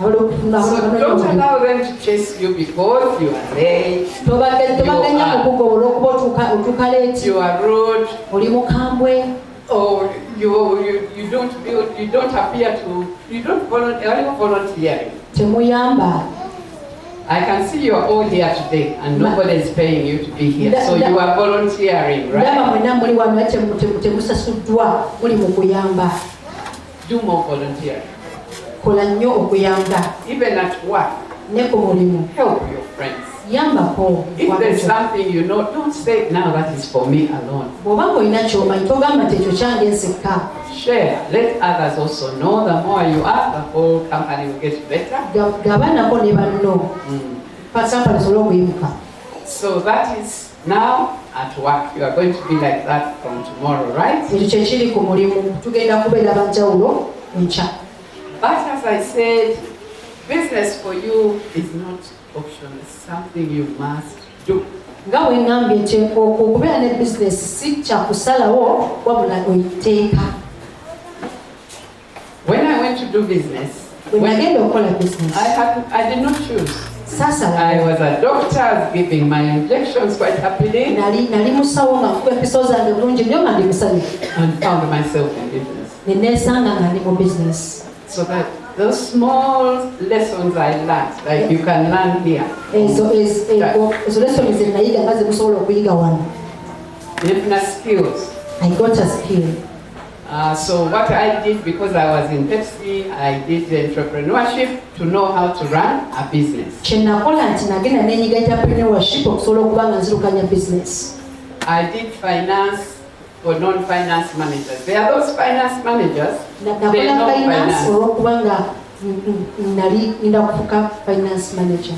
Abali okufuna So don't allow them to chase you because you are late, tobaganya kukugoba olw'okuba otuuka leeti, you are rude, oli mukambwe, or you don't appear to, you don't volunteer. temuyamba. I can see you are all here today and nobody is paying you to be here. So you are volunteering, Ndaba right? mwenna muli wano naye temusasuddwa, muli mu kuyamba. Do more volunteering. Kola nnyo okuyamba. Even at work, Ne ku mulimu, help your friends. yambako. If there's something you know, don't say, now that is for me alone. Bw'oba ng'olina ky'omanyi togamba nti ekyo kyange nzekka. Share. Let others also know. The more you are, the whole company will get better. Gabanako ne banno. Kampani esobole okuyimuka. So that is now at work. You are going to be like that from tomorrow, right? Ekyo kye kiri ku mulimu. Tugenda kubeera banjawulo enkya. But as I said, business for you is not optional. It's something you must do. Nga bwe ŋŋambye nti okubeera ne bizinesi si kyakusalawo wabula oyiteeka. When I went to do business, Bwe nagenda okukola bizinesi I did not choose. saasala. I was a doctor, I was giving my injections quite happily, Nali musawo nga nkuba empiso zange bulungi nnyo nga ndi musanyufu. and found myself in business. Ne neesanga nga ndi mu bizinesi. So that those small lessons I learned, like you can learn here, Ezo lesoni ze nayiga nga ze musobola okuyiga wano. business skills. I got a skill. So what I did, because I was in Pepsi, I did entrepreneurship to know how to run a business. Kye nakola nti nagenda nenyiga entrepreneurship okusobola okuba nga nzirukanya business. I did finance for non-finance managers. There are those finance managers, they Nakola know finance finance. olw'okuba nga nali ngenda kufuuka finance manager.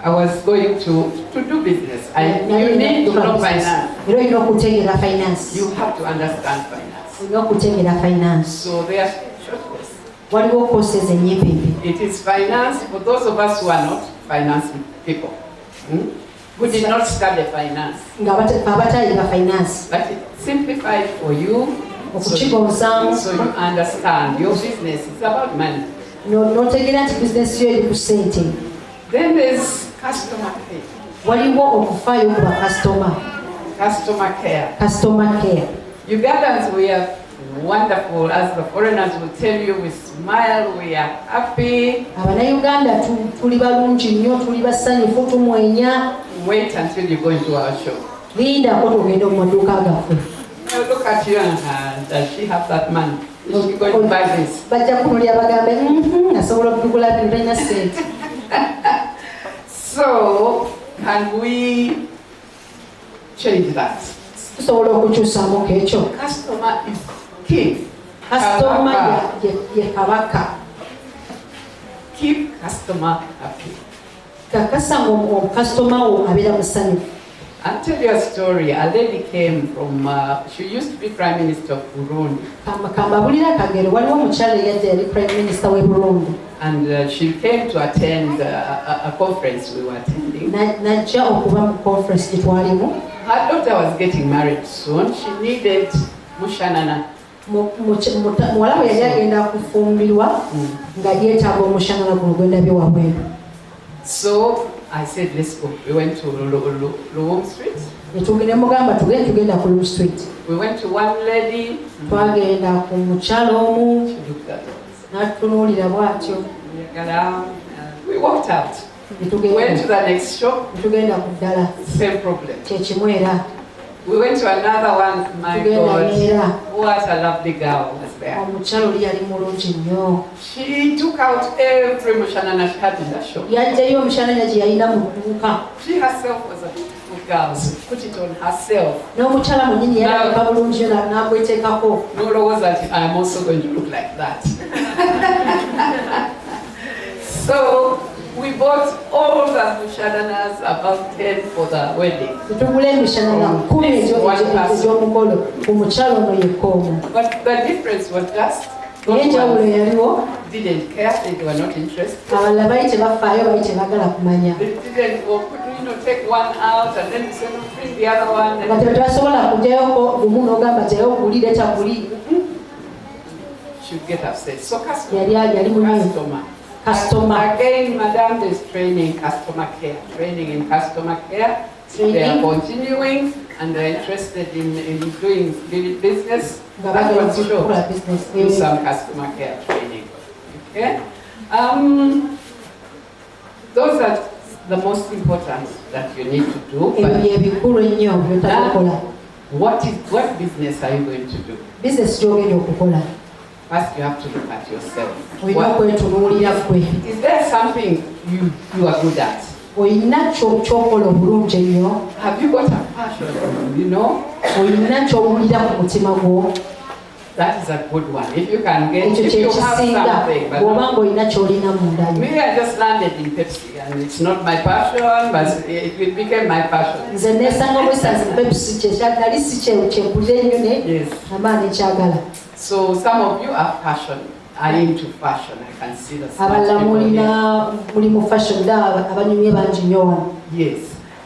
I was going to do business. You need to know finance. Era olina okutegeera finance. You have to understand finance. Olina okutegeera finance. So there are short courses. Waliwo courses ennyimpi. It is finance for those of us who are not finance people, who did not study finance. Abatayiga finance. But it simplified for you so you understand your business is about money. N'otegeera nti bizinesi yo eri ku ssente. Then there's customer care. Waliwo okufaayo ku bakasitoma. Customer care. Customer care. Ugandans, we are wonderful. As the foreigners will tell you, we smile, we are happy. Abannayuganda tuli balungi nnyo, tuli basanyufu, tumwenya. Wait until you go into our shop. Lindako tugende mu maduuka gaffe. They'll look at you and does she have that money? Is she going to buy this? Bajja kunulya bagambe asobola okugula bintu talina ssente. So, can we change that? Tusobola okukyusaamu ekyo. Customer is king. Customer ye kabaka. Keep customer happy. Kakasa ng'omukasitoma wo abeera musanyufu. I'll tell you a story. A lady came from, she used to be Prime Minister of Burundi. Kambabulira kagero waliwo omukyala eyadde yali prime minister w'e Burundi. And she came to attend a conference we were attending. Najja okuba mu conference gye twalimu. Her daughter was getting married soon. She needed mushanana. Muwala we yali agenda kufumbirwa nga yeetaaga omushanana guno gwendabye wabweru. So I said, let's go. We went to Luwum Street. Ne mugamba tugenda ku Luwum Street. We went to one lady. Twagenda ku mukyala omu. She looked at us. N'atunuulira bw'atyo. We walked out. We went to the next shop. Tugenda ku ddala. Same problem. Kye kimu era. We went to another one. My God, what a lovely girl was there. Omukyala oli yali mulungi nnyo. She took out every mushanana she had in the shop. Yaggyayo omushanana gye yalina mu dduuka. She herself was a beautiful girl. She put it on herself. N'omukyala mwennyini yalabika bulungi n'agweteekako. N'olowooza nti I'm also going to look like that. So we bought all the mushananas, about 10 for the wedding. Tutugula emishanana 10 egy'omukolo ku mukyala ono yekka omu. But the difference was just Enjawulo yaliwo. Didn't care, they were not interested. Abalala bali tebafaayo, bali tebagala kumanya. They didn't take one out and then say, no, bring the other one. Nga tebasobola kujjayoko gumu n'ogamba jayo guli leeta guli. She'd get upset. So Yali munyi. Customer. Again, Madam, there's training, customer care. Training in customer care. They are continuing and they're interested in doing business. That was sure. Do some customer care training. Okay? Those are the most important that you need to do. What business are you going to do? Business gy'ogenda okukola. First, you have to look at yourself. Is there something you are good at? Olina ky'okola obulungi ennyo. Have you got a passion? You know? Olina ky'owulira ku mutima gwo. That is a good one. If you can get, Ekyo if you have something. bw'obanga olina ky'olina munda yo. Me, I just landed in Pepsi, and it's not my passion, but it became my passion. Nze neesanga bwesanze Pepsi kyali si kyempulira ennyo ne amaani kyagala. So some of you are passion, are into fashion. I can see the abalala muli mu fashion da abanyumye bangi nnyo wano. Yes.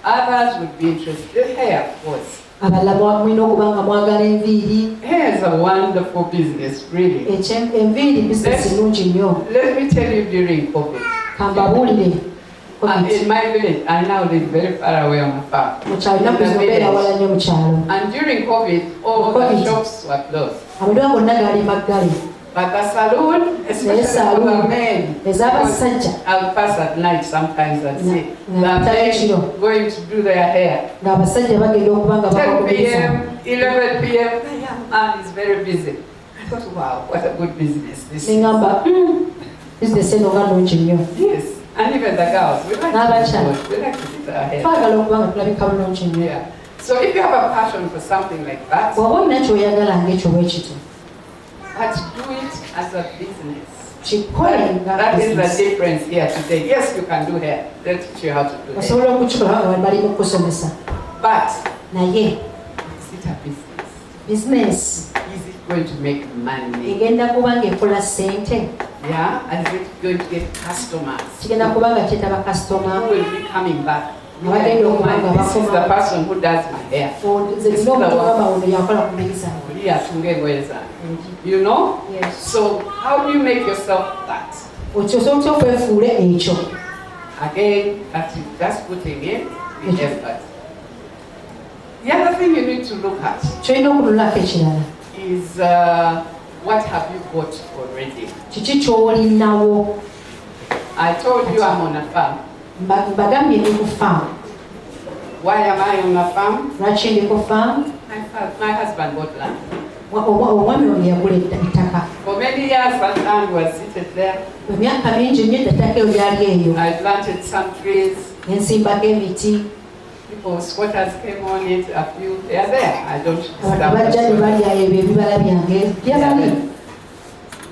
Others would be interested in hair, of course. Abalala mulina okuba nga mwagala enviiri. Hair is a wonderful business, really. Enviiri business nnungi nnyo. Let me tell you, during COVID. Kambabuulire. In my village, I now live very far away on a farm. And during COVID, all the shops were closed. But the saloon, especially for the men, I'll pass at night sometimes and see the men going to do their hair. 10 p.m., 11 p.m., the young man is very busy. I thought, wow, what a good business this is. Yes. And even the girls, we like to do our hair. Yeah. So if you have a passion for something like that, but do it as a business. That is the difference here today. Yes, you can do hair. They'll teach you how to do hair. But is it a business? Is it going to make money? Yeah, and is it going to get customers? Who will be coming back? This is the person who does my hair. This is the one. You know? Yes. So how do you make yourself that? Again, that is just putting in the effort. The other thing you need to look at is what have you got already? I told you I'm on a farm. Why am I on a farm? My husband bought land. For many years that land was seated there. I planted some trees. People, squatters came on it, a few, they are there. I don't understand.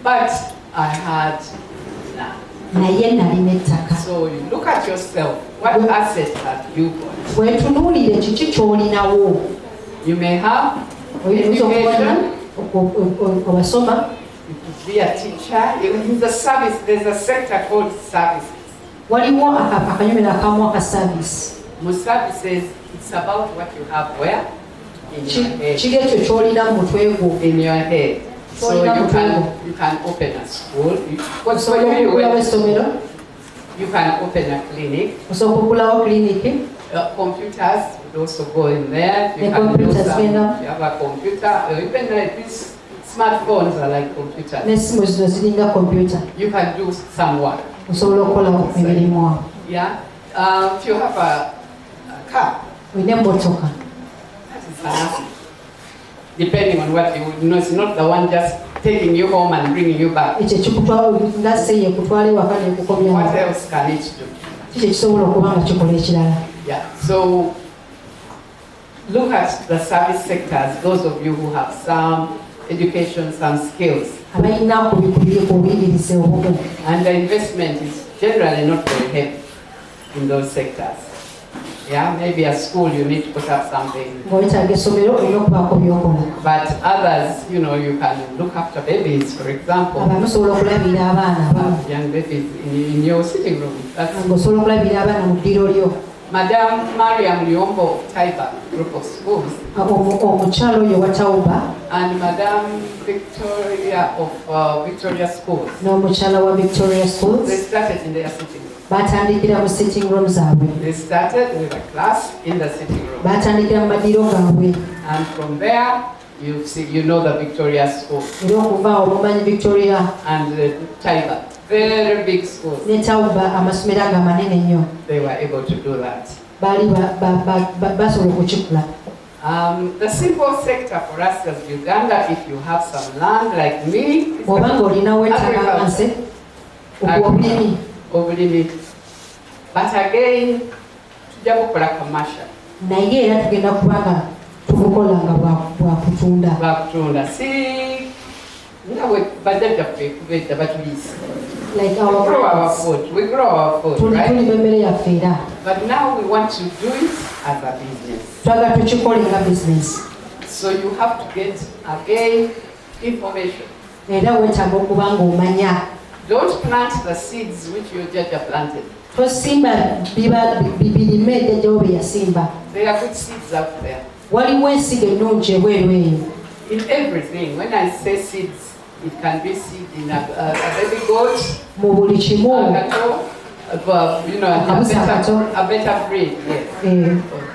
But I had land. So you look at yourself. What assets have you got? Wetunuulire kiki ky'olinawo. You may have Oyinza education. obasoma. You could be a teacher. In the service, there's a sector called services. Waliwo akanyomero akamu aka service. Most services, it's about what you have where? In your head. Kiri ekyo ky'olina mu mutwe gwo. In your head. So you can open a school. What's for Osobola you? okugulawo essomero. You can open a clinic. Osobola okugulawo clinic. Computers would also go in there. You The can do computers, some, yeah. you have a computer, or even these smartphones are like computers. N'essimu zino ziringa computer. You can do some work. Osobola okukola emirimu awo. Yeah. If you have a car, Olina emmotoka. that is enough. Depending on what you know, it's not the one just taking you home and bringing you back. Ekyo kikutwala nga seye kutwala ewaka n'ekukomya. What else can it do? Kiki ekisobola okuba nga kikola ekirala. Yeah. So look at the service sectors. Those of you who have some education, some skills. Abalina kubikubiri ku buyigirize obumu. And the investment is generally not very heavy in those sectors. Yeah, maybe a school you need to put up something. Ng'oyetaaga essomero olina okubaako by'okola. But others, you know, you can look after babies, for example. Abamu osobola okulabirira abaana abamu. Young babies in your sitting room. That's Ng'osobola okulabirira abaana mu ddiro lyo. Madam Mariam Liombo Taiba Group of Schools Omukyalo oyo wa Tauba and Madam Victoria of Victoria Schools. n'omukyala wa Victoria They Schools started in their sitting room. batandikira mu sitting room zaabwe. They started with a class in the sitting room. Batandikira mu madiro gaabwe. And from there, you know the Victoria School Era okuva awo mumanyi Victoria and Taiba. Very big schools. ne Tauba amasomero ago amanene nnyo. They were able to do that. Baali basobola okukikola. The simple sector for us as Uganda, if you have some land like me, Bw'oba ng'olinawo ettaka wansi obulimi. obulimi. But again, tujja kukola commercial. Naye era tugenda kubanga tubukola nga bwa kutunda. Bakutunda. Si nga bwe bajjajjaffe kubedda batuliisa. Like We grow our our food. We grow our food, tuli right? emmere yaffe era. But now we want to do it as a business. Twagala tukikole nga business. So you have to get, again, information. Era weetaaga okuba ng'omanya. Don't plant the seeds which your judge planted. Tosimba birime jjajjawo bye yasimba. There are good seeds out there. Waliwo ensigo ennungi ebweru eyo. In everything, when I say seeds, it can be seed in a baby goat, Mu buli kimu. a cattle, you know, a better breed, yes,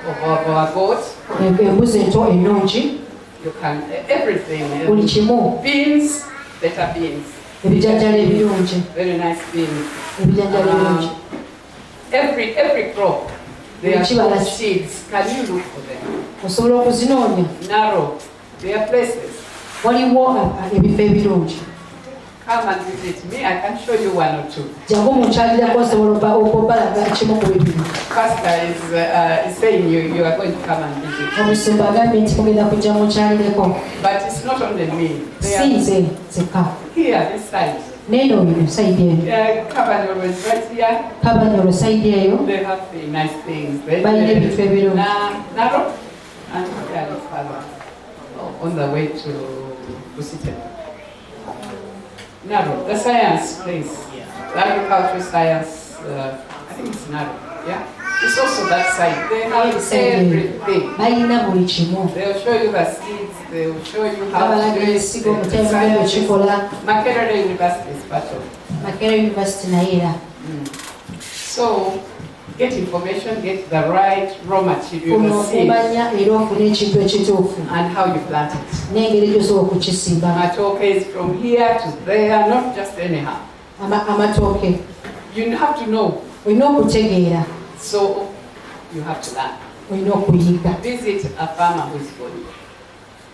of a goat. Embuzi ento ennungi. You can, everything. Buli kimu. Beans, better beans. Ebijanjalo ebirungi. Very nice beans. Ebijanjalo ebirungi. Every crop, there are Kibala. good seeds. Can you look for them? Osobola okuzinoonya. Narrow. There are places. Waliwo ebifo ebirungi. Come and visit me. I can show you one or two. Jangu munkyalirako osobola okubalaga kimu ku bibiri. Pastor is saying you are going to come and visit. Omusumba agambye nti mugenda kujja munkyalireko. But it's not only me. They Si are nze nzekka. here, this side. Neeno oyo sayidi eyo. Kabanyolo is right here. Kabanyolo sayidi eyo. They have the nice things. Balina ebifo ebirungi. Narrow and there is further on the way to Busite. Narrow, the science place. The agricultural science, I think it's narrow. Yeah. It's also that side. They have everything. Balina buli kimu. They'll show you the seeds, they'll show you how to Babalaga do ensigo it. omutendera bwe kikola. Makerere University is part of. Makerere University naye era. So, get information, get the right raw material, Kuno the seeds, okumanya era ofune ekintu ekituufu. and how you plant it. N'engeri gy'osobola okukisimba. Matoke is from here to there, not just anyhow. Amatooke. You have to know. Olina okutegeera. So, you have to learn. Olina okuyiga. Visit a farmer who is good.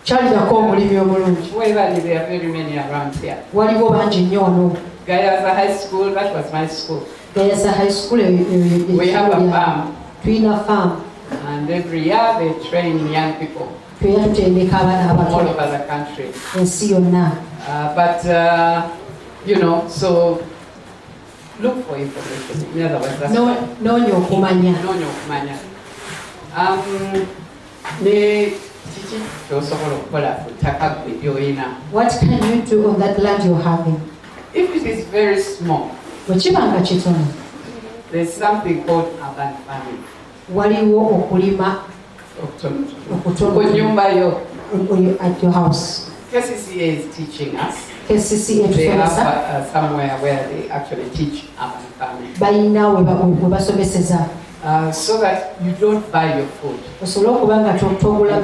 Kyalirako omulimi omulungi. Wherever there are very many around here. Waliwo bangi nnyo wano. Gayaza High School, that was my school. Gayaza High School We have a farm. Tulina farm. And every year they train young people Twera tutendeka abaana from all abato. over the country. Ensi yonna. But, you know, so look for information. In other words, that's noonya okumanya. Noonya okumanya. Ne kiki ky'osobola okukola ku ttaka ggwe ly'olina. What can you do on that land you're having? If it is very small, Bwe kiba nga kitono, there's something called urban farming. waliwo okulima okutono Ku nnyumba yo. at your house. KCCA is teaching us. KCCA They have etusomesa somewhere where they actually teach urban farming. balina we basomeseza So that you don't buy your food. osobole okuba nga togula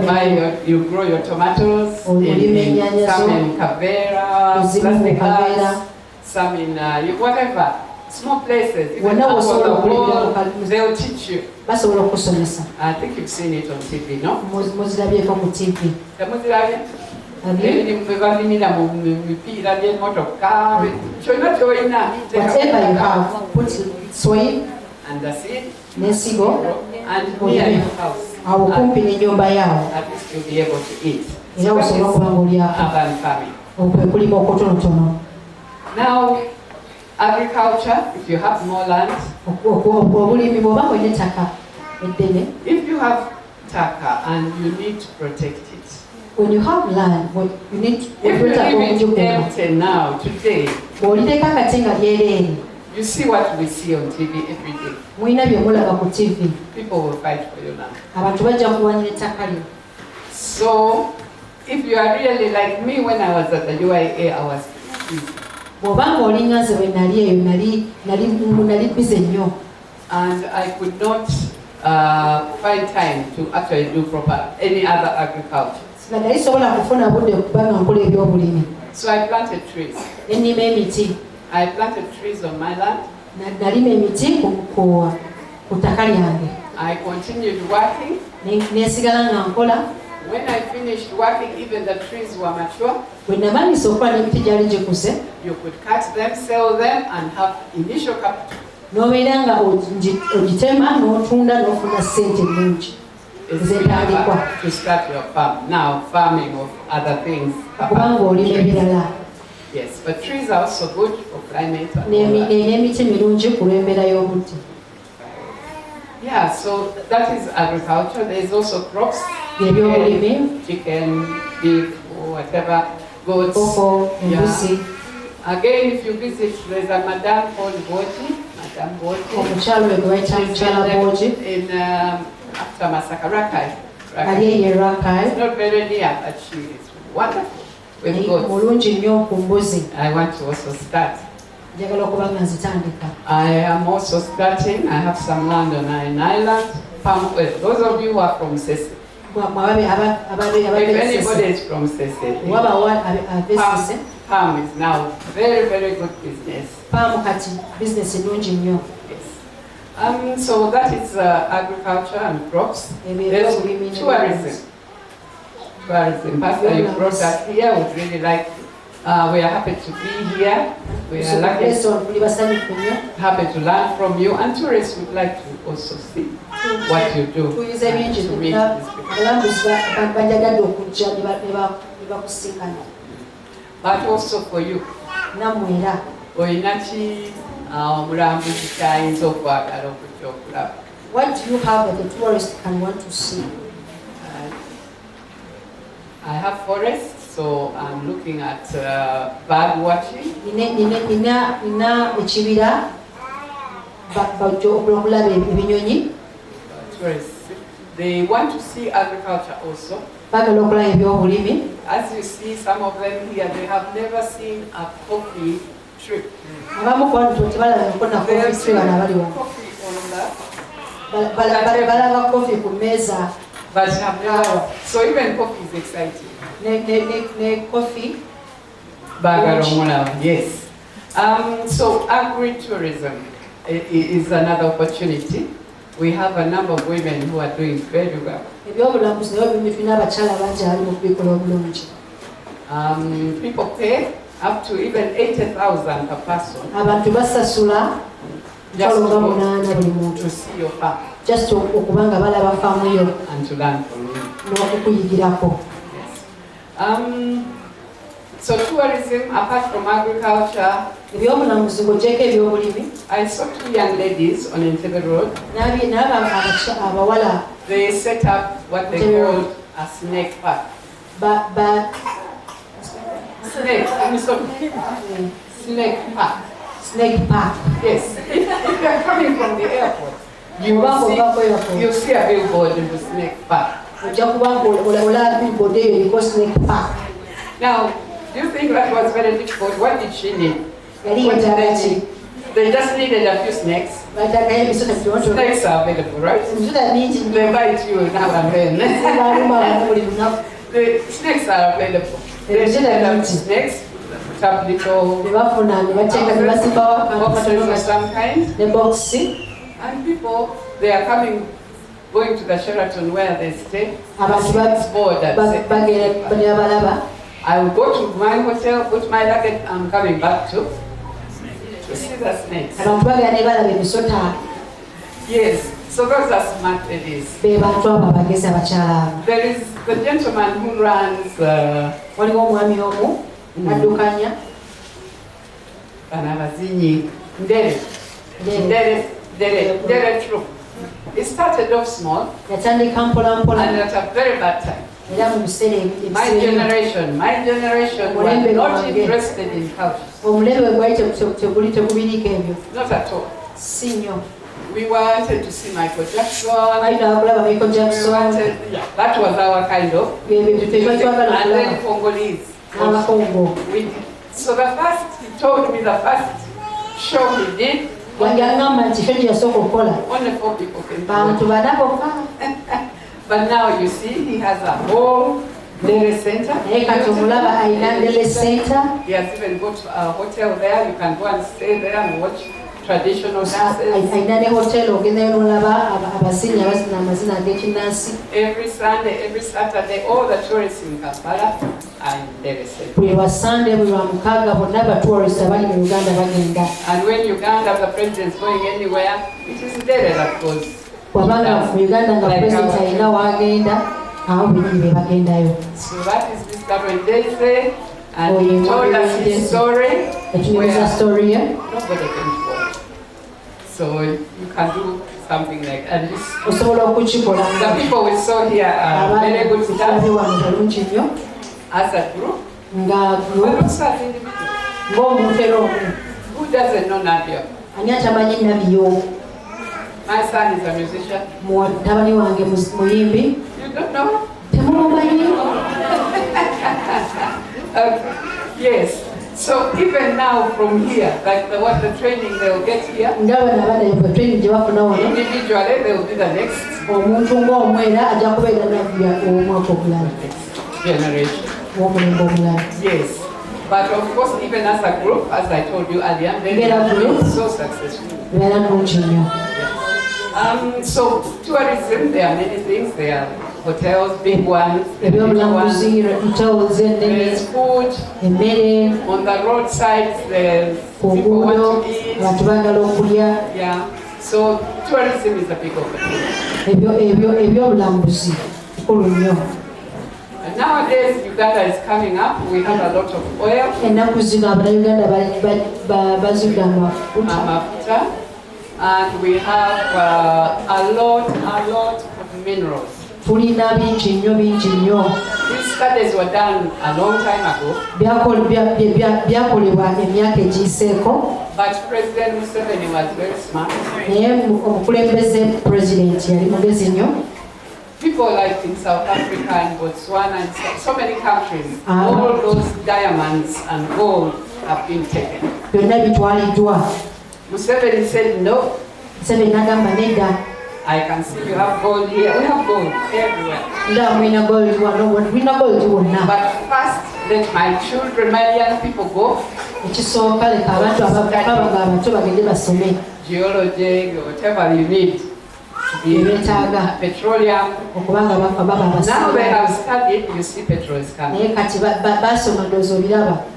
You grow your tomatoes, Olima ennyaanya zo, some in Kavera, ezimu mu plastic Kavera. huts, some in whatever, small places, even Wonna up on wosobola the okulimira wall, mu kalimi. they'll teach you. basobola okusomesa. I think you've seen it on TV, no? Muzirabyeko ku TV. Temuzirabye? Ebirimu bye balimira mu mipiira by'emmotoka, kyonna ky'olina. Whatever you have, put soil And the seed, n'ensigo and near your house. awo kumpi n'ennyumba yaawo At least you'll be able to eat. era So that osobola is okuba ng'olyako. urban farming. Okwe kulima okutonotono. Now, agriculture, if you have more land, Obulimi bw'oba olina ettaka eddene, if you have taka and you need to protect it. when you have land, you need to If you weetaaga leave it okugikuuma. empty now, today, Bw'oliteeka akati nga lyereere, you see what we see on TV every day. mulina bye mulaba ku TV. People will fight for your land. Abantu bajja kulwanira ettaka lyo. So, if you are really like me when I was at the UIA, I was busy. Bw'oba ng'olinga nze bwe nali eyo nali bize nnyo. And I could not find time to actually do proper any other agriculture. Nga nali sobola kufuna budde kuba nga nkola ebyobulimi. So I planted trees. Ne nnima emiti. I planted trees on my land. Nalima emiti ku ttaka lyange. I continued working. Neesigala nga nkola. When I finished working, even the trees were mature. Bwe namalisa okukola n'emiti gyali gikuze, You could cut them, sell them, and have initial capital. n'obeera nga ogitema n'otunda n'ofuna ssente ennungi ez'entandikwa To start your farm. Now, farming of other things. kubanga olima ebirala. Yes, but trees are also good for climate. And all that. N'emiti mirungi ku lw'embeera y'obudde. Yeah, so that is agriculture. There is also crops. Ebyobulimi, Chicken, beef, or whatever, goats. koko, embuzi. Again, if you visit, there's a madam called Boji. Madam Boji. Omukyalo we gwe bayita mukyala Bwogi In after Masaka, Rakai. ali eyo e It's Rakai. not very near, but she is wonderful with goats. Mulungi nnyo ku mbuzi. I want to also start. Njagala okuba nga nzitandika. I am also starting. I have some land on an island. Palm oil. Those of you who are from Sese. If anybody is from Sese, Waba abesise. palm is now very, very good business. Paamu kati bizinesi nnungi nnyo. Yes. So that is agriculture and crops. Ebyo There's ebyobulimi tourism. Tourism. Pastor, you brought us here. We'd really like. We are happy to be here. We are lucky, Tuli basanyufu nnyo. happy to learn from you, and tourists would like to also see what you do. Tuyize bingi To meet tulina these people. abalambuzi bajagadde okujja ne bakusinkana. But also for you. Nammwe era Oyina ki omulambuzi kyayinza okwagala okujja okulaba? what do you have that the tourist can want to see? I have forests, so I'm looking at bird watching. Nina ekibira bajja okulaba ebinyonyi. Tourists, they want to see agriculture also. Bagala okulaba ebyobulimi. As you see, some of them here, they have never seen a coffee tree. Abamu ku bantu tebalabako na They have kofi seen bana bali wano. coffee on that, Balaba kofi ku mmeeza but have never. So even coffee is exciting. ne kofi. Bagala omulaba, yes. So agritourism is another opportunity. We have a number of women who are doing very well. Ebyobulambuzi nayo bimu tulina abakyala bangi abali mu kubikola obulungi. People pay up to even 80,000 per person Abantu basasula just kalonga munaana buli to muntu see your farm just okuba nga balaba faamu yo and to learn from you. n'okukuyigirako. Yes. So tourism, apart from agriculture, ebyobulamuzi ng'ogyeko ebyobulimi I saw 2 young ladies on Entebbe Road. abawala They set up what they called a snake park. Snake park. snake park. Yes. If you are coming from the airport, you see a billboard in the snake park. Now, do you think that was very difficult? What did she need? What did they need? They just needed a few snakes. Snakes are available, right? They bite you now and then. The snakes are available. They have snakes, some little boxes of some kind. And people, they are coming, going to the Sheraton where they stay. It's bored and say, I will go to my hotel, put my luggage, I'm coming back to see the snakes. Yes, so those are smart ladies. There is the gentleman who runs Ndere Troop. It started off small and at a very bad time. My generation were not interested in cultures. Not at all. We wanted to see Michael Jackson. That was our kind of. And then Congolese. So the first, he told me the first show he did, only 4 people came. But now you see, he has a whole Ndere Center. He has even got a hotel there. You can go and stay there and watch traditional dances. Every Sunday, every Saturday, all the tourists in Kampala are in Ndere Center. And when Uganda, the president is going anywhere, it is Ndere that goes. So that is Mr. Rendeze, and he told us his story. Nobody can follow. So you can do something like that. The people we saw here are very good staff as a group, but also as individuals. Who doesn't know Nabio? My son is a musician. You don't know? Yes. So even now from here, like the training they will get here, individually they will be the next generation. Yes. But of course, even as a group, as I told you earlier, they have been so successful. So tourism, there are many things. There are hotels, big ones, little ones. There's food. On the roadside, there's people want to eat. Yeah. So tourism is a big opportunity. And nowadays, Uganda is coming up. We have a lot of oil. And we have a lot of minerals. These studies were done a long time ago. But President Museveni was very smart. People like in South Africa and Botswana and so many countries, all those diamonds and gold have been taken. Museveni said no. I can see you have gold here. We have gold everywhere. But first, let my children, my young people go. Geology, whatever you need. Petroleum. Now they have studied, you see petrol is coming.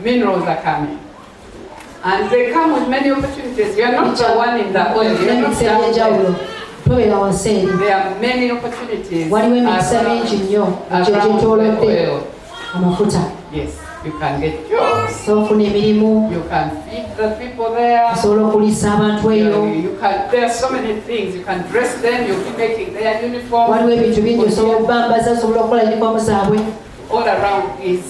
Minerals are coming. And they come with many opportunities. You are not the one in the oil. You are not there are many opportunities around the oil. Yes, You can get jobs. ofuna emirimu, You can feed the people there. osobola okuliisa abantu eyo. There are so many things. You can dress them. You keep making their uniform. Waliwo ebintu bingi osobola okubambaza, osobola okukola yunifoomu zaabwe. All around is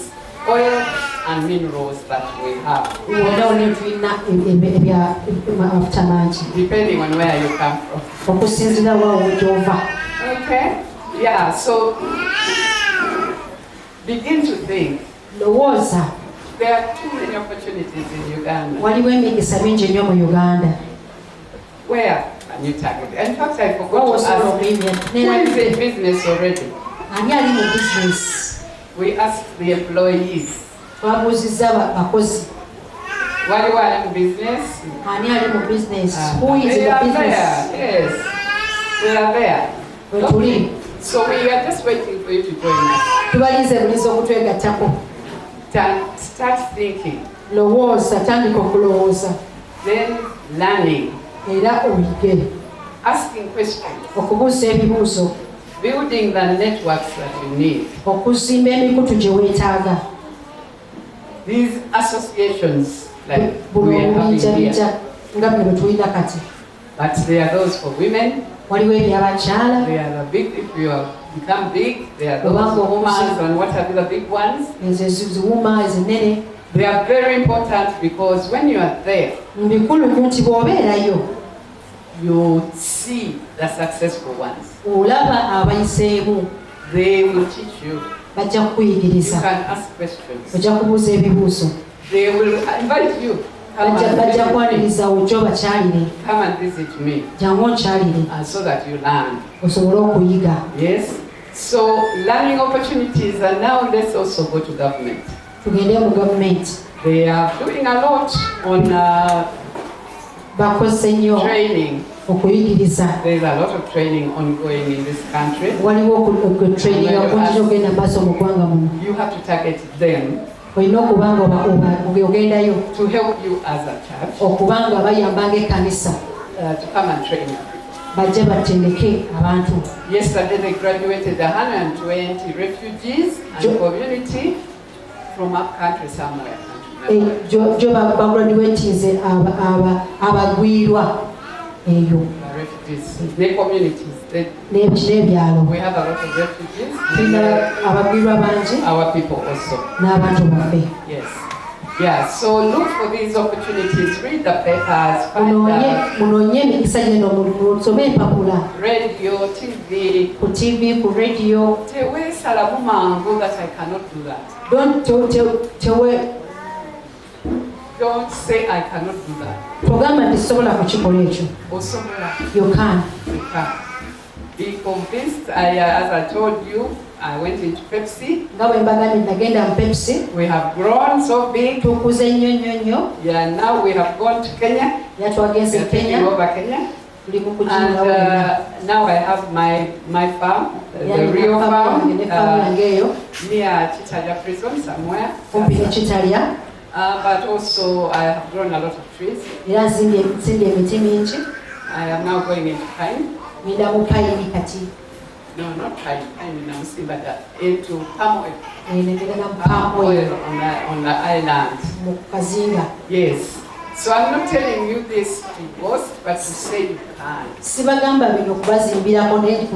oil and minerals that we have. Wonna wonna tulina amafuta mangi. Depending on where you come from. Okusinziira waawo gy'ova. Okay? Yeah, so begin to think. Lowooza. There are too many opportunities in Uganda. Waliwo emikisa mingi nnyo mu Uganda. Where can you target? In fact, I forgot to Osobola ask, okuyimbya. who is in business already? Ani ali mu bizinesi? We asked the employees. Twabuuzizza bakozi. Waliwo ali mu business? Ani ali mu bizinesi? Who is in They the are business? there, yes. They are there. We tuli. So we are just waiting for you to join us. Tubalize buliza okutwegattako. Start thinking. Lowooza, tandika okulowooza. Then learning. Era oyige. Asking questions. Okubuuza ebibuuzo. Building the networks that you need. Okuzimba emikutu gye weetaaga. These associations like Buno we are having obubinjabinja here. nga bino bwe tulina kati. But there are those for women. Waliwo ebyabakyala. They are the big, if you have become big, there are those Obanga women okuze. and what are the big ones. Ezo ziwuma ezinene. They are very important because when you are there, Bikulu nnyo nti bw'obeerayo you see the successful ones. olaba abayiseemu They will teach you. bajja You kukuyigiriza. can ask questions. Ojja kubuuza ebibuuzo. They will invite you. Come Bajja and visit me. kwaniriza ojja obakyalire. Come and visit me, Jangu onkyalire so that you learn. osobole okuyiga. Yes. So learning opportunities, and now let's also go to government. Tugende mu gavumenti. They are doing a lot on Bakoze nnyo training. okuyigiriza. There's a lot of training ongoing in this country. Waliwo okutraininga okunjira okugenda maaso mu ggwanga muno. You have to target them Olina okuba nga ogendayo to help you as a church okuba nga bayambanga ekkanisa to come and train you. bajje batendeke abantu. Yesterday they graduated 120 refugees and community from a country somewhere. Gyo bagraduatinze abagwirwa eyo The refugees, the communities. n'ebyalo. We have a lot of refugees. Tulina abagwirwa bangi Our people also. n'abantu baffe. Yes. Yeah, so look for these opportunities, read the papers, find Munoonye emikisa gino musome empapula radio, TV. ku TV, ku radio. Tewesalamu mangu that I cannot do that. Don't say I cannot do that. Togamba nti sobola kukikola ekyo. Osobola. You can. You can. Be convinced. As I told you, I went into Pepsi. Nga bwe mbagambye nagenda mu Pepsi. We have grown so big. Tukuze nnyo nnyo nnyo. Yeah, now we have gone to Kenya. Era twagenze We are taking Kenya. over Kenya. Tuli mu And kujinga now I have my farm, the real farm, near Chitalya prison somewhere. kumpi ne Kitalya. But also I have grown a lot of trees. Era nzimbye emiti mingi. I am now going into pine. Ngenda mu payini kati. No, not pine in Namusimba, into palm oil. Ngenda mu Palm palm oil on the island. mu kazinga. Yes. So I'm not telling you this to boast, but to say you can. Sibagamba bino kubazimbirako naye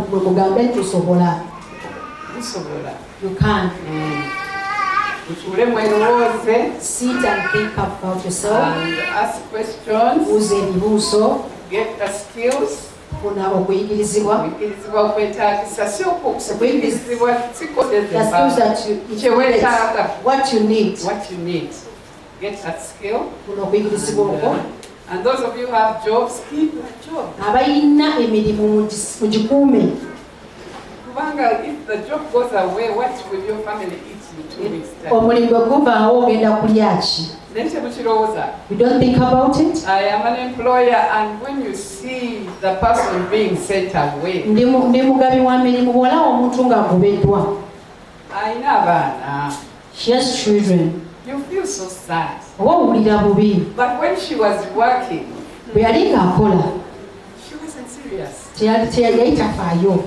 kugambe nti osobola. Usobola. You can. Utule mwerowoze. Sit and think about yourself. And ask questions. Buuza ebibuuzo. Get the skills. Funa okuyigirizibwa. Okuyigirizibwa okwetaagisa si okuyigirizibwa The skills that you what you need. What you need. Get that skill. Funa okuyigirizibwa okwo. And those of you who have jobs, keep your job. Abayina emirimu mugikuume. Kubanga if the job goes away, what will your family eat in 2 weeks' time? Omulimu bwe guvaawo ogenda kulya ki? Then temukirowooza. You don't think about it? I am an employer, and when you see the person being sent away, Ndi mugabi wa mirimu bw'olaba omuntu ng'agobeddwa. ayina abaana. She has children. You feel so sad. Oba owulira bubi. But when she was working, Bwe yali ng'akola she wasn't serious. yali tafaayo.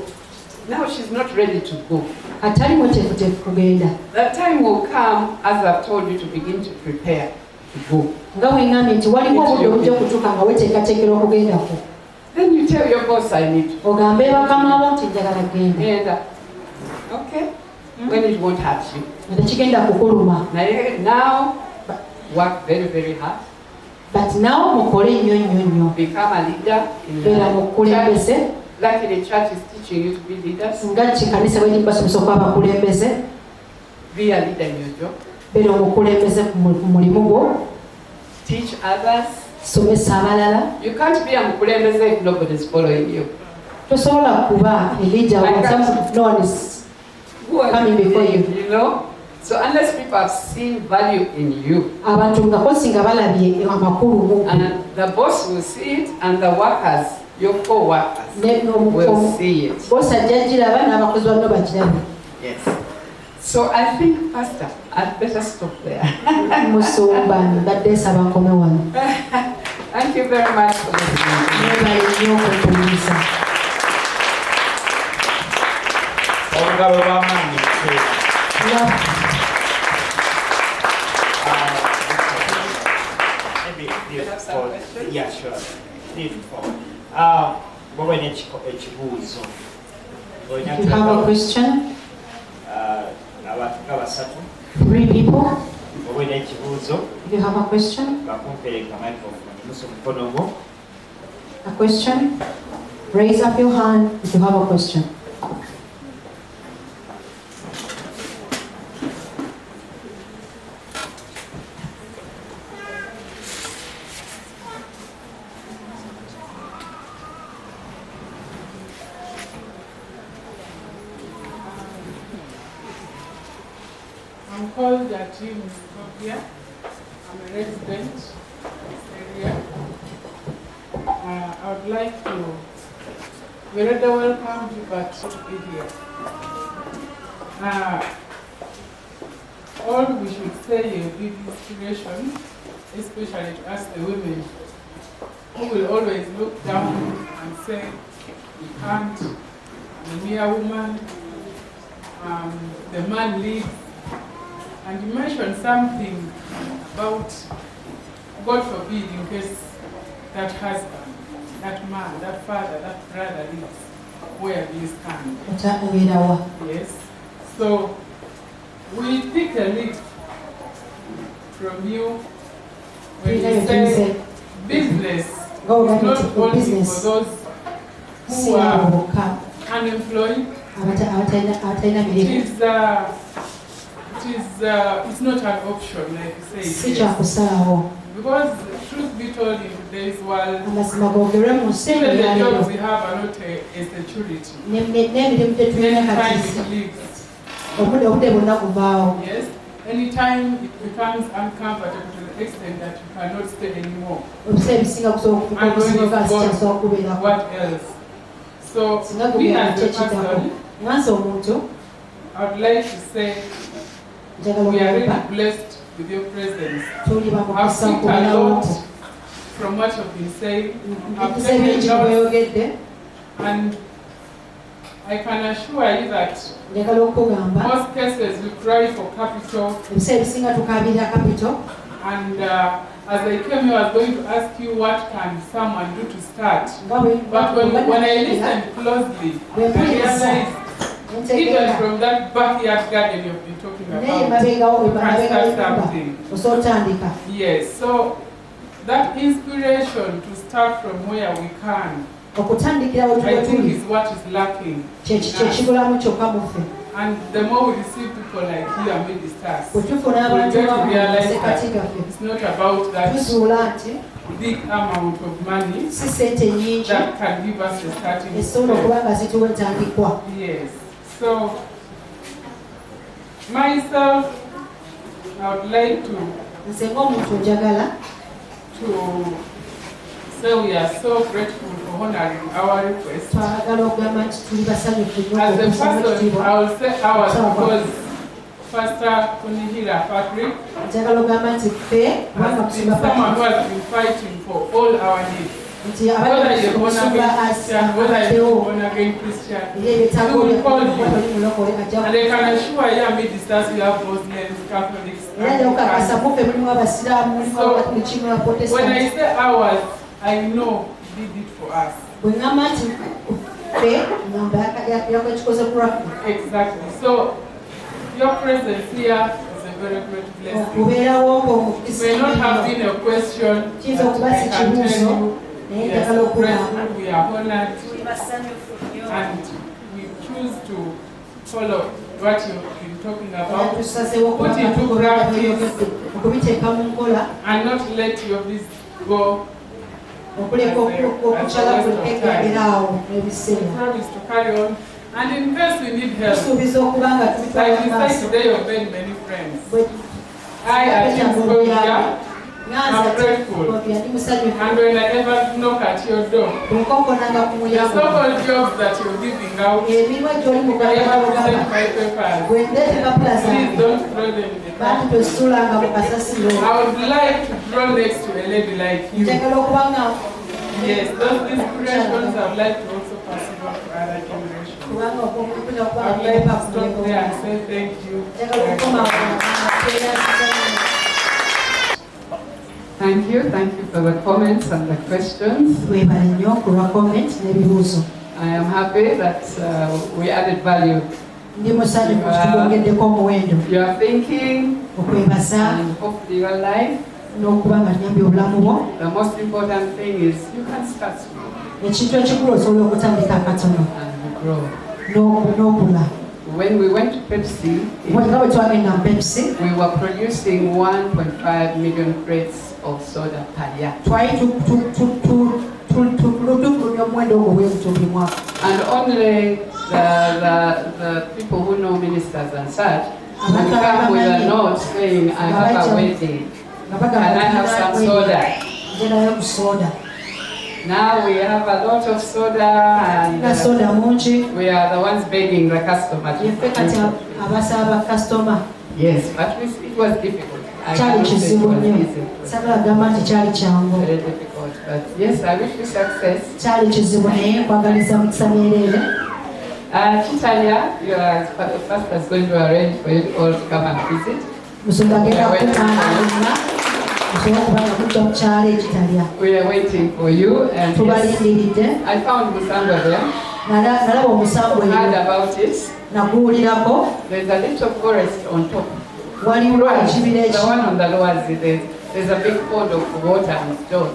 now she's not ready to go. atali mweteekuteeku kugenda. That time will come, as I've told you, to begin to prepare to go. Nga bwengambye nti waliwo obudde obujja okutuuka nga weteekateekera okugendako. Then you tell your boss, I need to. Ogambe bakama bo nti njagala genda. Okay, when it won't hurt you. Nga tekigenda kukuluma. Now, work very, very hard. But now mukole nnyo nnyo nnyo. Become a leader in Beera mukulembeze. Luckily, the church is teaching you to be leaders. Nga kikanisa bwe basomesa okuba abakulembeze. Be a leader in your job. Beera omukulembeze ku mulimu gwo. Teach others. Somesa abalala. You can't be a mukulembeze if nobody is following you. Tosobola kuba elija when no one is coming before you. You know? So unless people have seen value in you, abantu nga kosinga balabye amakulu mu. And the boss will see it, and the workers, your co-workers, will see it. Boss ajjagiraba n'abakozi banno bakirabe. Yes. So I think, Pastor, I'd better stop there. Musumba mbadde nsaba nkome wano. Thank you very much for listening. Mwebale nnyo okumpuliriza. Obugabo bw'amaanyi yeah, sure. Ekibuuzo. If you have a question, abantu basatu. 3 people. Ekibuuzo. If you have a question, bakumpereka microphone. Muso mukono gwo. a question, raise up your hand if you have a question. I'm called Jatim Skopia. I'm a resident in this area. I would like to very welcome you back to be here. All we should say a big inspiration, especially to us the women, who will always look down and say, we can't, I'm a mere woman, the man leads. And you mentioned something about, God forbid, in case that husband, that man, that father, that brother leaves, where do you stand? Yes. So, we take a lead from you when you say business is not only for those who are unemployed. It's not an option, like you say. Because truth be told, in today's world, even the jobs we have are not a security. Anytime it leaves. Yes. Anytime it becomes uncomfortable to the extent that you cannot stay anymore. And when it's gone, what else? So, we as a person, I would like to say, we are really blessed with your presence. I've seen a lot from what you've been saying. I've taken notes, and I can assure you that most cases we cry for capital. And as I came here, I was going to ask you what can someone do to start. But when I listened closely, I realized even from that backyard garden you've been talking about, you can start something. Yes, so that inspiration to start from where we can, I think is what is lacking. And the more we receive people like you and ministers, we get to realize that it's not about that big amount of money that can give us a starting point. Yes. So, myself, I would like to say we are so grateful for honoring our request. As a person, I will say ours because Pastor Kunihira Patrick has been someone who has been fighting for all our needs. nti Whether abadde you're born okusumba again Christian, whether you're asitewo born again Christian, era ebyetaago we will call you. mulokole ajja And I can assure you, amid this, we have Muslims, Catholics, era njokakasa Anglicans. mufe mulimu abasiraamu mulimu abakatoliki mulimu When I abaprotestant say ours, I know He did it for us. bwe ŋŋamba nti ffe ŋŋamba yakekikoze ku lwaffe Exactly. So, your presence here is a very great blessing. okubeerawo It may not have been a question, kiyinza but okuba I si can tell kibuuzo you, naye yes, njagala okugamba grateful, we are honored, and we choose to follow what you've been talking era about, tusazeewo put into practice, okubiteeka mu nkola and not let your visit go. okuleka okukyala kulekeraawo n'ebiseera Promise to carry on, and in case we need help, tusuubiza okuba nga like tubitwala you said maaso today, you've made many friends. bwe I am Sylvia, nganza I'm grateful. ndi musanyufu and when I ever knock at your door, bwenkonkonanga ku the mulyango so-called jobs that you're giving out, emirimu gyoli if I ever present mugalagala my papers, bwe ndeeta empapula please zange don't throw them in the bantu trash. tositulanga mu kasasiro I would like to draw next to a lady like you. njagala okuba nga Yes, those inspirations I would like to also pass it on to other generations. kubanga okuja okuba I would like to stop there and say thank you. njagala okukoma Thank you for the comments and the questions. webale nnyo ku lwa comment n'ebibuuzo I am happy that we added value. ndi musanyufu kitubongeddeko omuwendo You are thinking okwebaza and hopefully your life. n'okuba nga nyambye obulamu bwo The most important thing is you can start small ekintu ekikulu osobola okutandika akatono and you grow. n'okula When we went to Pepsi, nga bwe twagenda mu pepsi we were producing 1.5 million crates of soda per year. twali tulumya omuwendo ogwo bweguto buli mwaka And only the people who know ministers and such will come with a note saying, I have a wedding. Can I have some soda? ngenayo ku soda Now we have a lot of soda and na soda mungi we are the ones begging the customer to yeffe kati abasaba bakasitoma Yes, but it was difficult. I kyali cannot say it kizibu was nnyo easy. sagala gamba nti kyali kyangu Very difficult. But yes, I wish you success. kyali kizibu naye nkwagaliza mukisa myereere Chitalia, your pastor is going to arrange for you all to come and visit. musumba agenda kukumaana osobola okubanga kujja mu kyalo ekitalya We are waiting for you. And yes, tubalindiridde I found Musamba there. nalaba omusango Heard eyo about it. naguwulirako There's a little forest on top. waliwo ekibira The one on the lower side, there's a big pond of water and stone.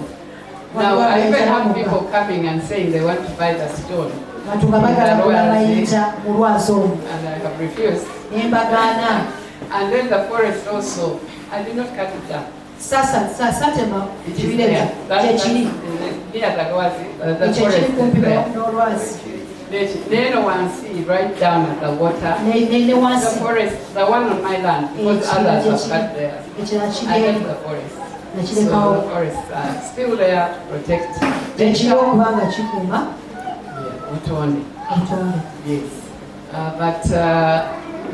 Now, I even have people coming and saying they want to buy the stone. bantu nga bagala kula mayinja mu lwazi olwo And I have refused. ne mbagaana And then the forest also, I did not cut it down. satema It is ekibira there. kyekiri Near the Loazi, the ekyo forest ekiri is kumpi there. n'olwazi Then one see right down at the water. ne The wansi forest, the one on my land, because others have cut theirs. ekirala I kiri left the forest. So nakirekawo the forests are still there to protect ekiri okuba nga kikuuma Utonde. obutonde Yes. But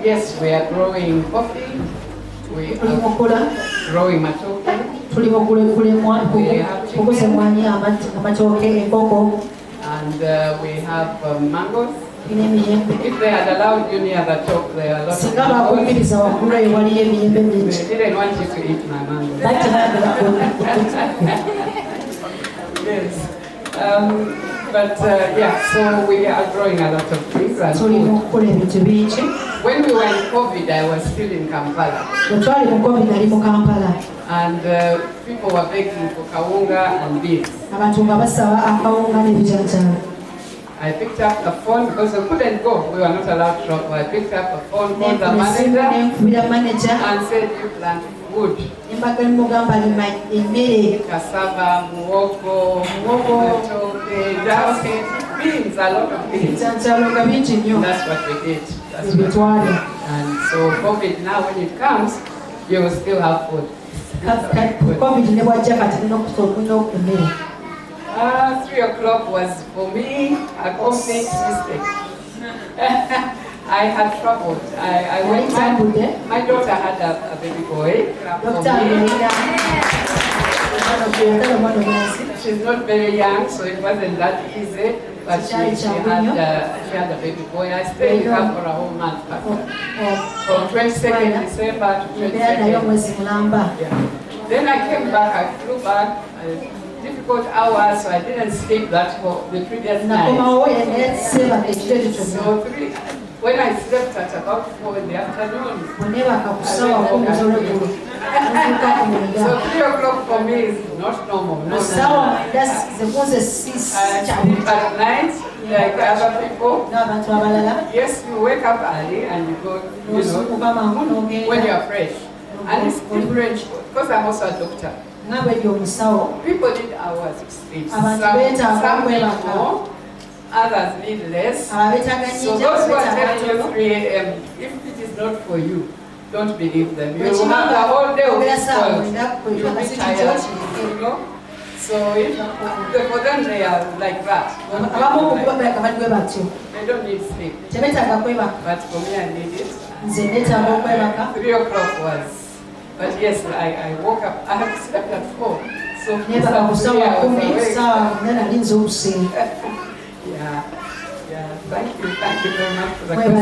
yes, we are growing coffee. We tuli are mukula growing matoke. tuli mukukuza emwanyi amatooke enkoko And we have mangoes. n'emiyembe If they had allowed you near the top, there are a lot of singa mangoes. bakukkiriza waggulu eyo waliyo emiyembe mingi They didn't want you to eat my mangoes. Yes. But yeah, so we are growing a lot of things and tuli food. mukukula ebintu bingi When we were in COVID, I was still in Kampala. bwe twali mu covid nali mu kampala And people were begging for kawunga and beans. abantu nga basaba akawunga n'ebijanjalo I picked up the phone because we couldn't go. We were not allowed to travel. I picked up the phone, called the manager, nenfubira manager and said, you plant wood. nembaga nimugamba lima emmere Cassava, muwogo, matoke, just beans, a lot of beans. ebijanjalo nga bingi nnyo That's what we did. That's what we did. ebitwala And so COVID now, when it comes, you will still have food. covid ne bwajja kati nina okummere 3 o'clock was for me a complete mistake. I had traveled. I went. Walitambudde My daughter had a baby boy. For dokita me. alina She's not very young, so it wasn't that easy. But she had a baby boy. I stayed with her for a whole month. From 22nd December to 22nd. Yeah. Then I came back, I flew back. Difficult hours, so I didn't sleep that for the previous night. So when I slept at about 4 in the afternoon, so 3 o'clock for me is not normal. No. I sleep at night like other people. Yes, you wake up early and you go, when you are fresh. And it's different because I'm also a doctor. People need hours of sleep. Some need more, others need less. So those who are telling you 3 a.m., if it is not for you, don't believe them. You will have the whole day of spoiled. You'll be tired. So for them they are like that. They don't need sleep. But for me I need it. 3 o'clock was. But yes, I woke up. I had slept at 4. So yeah. Thank you very much for the question.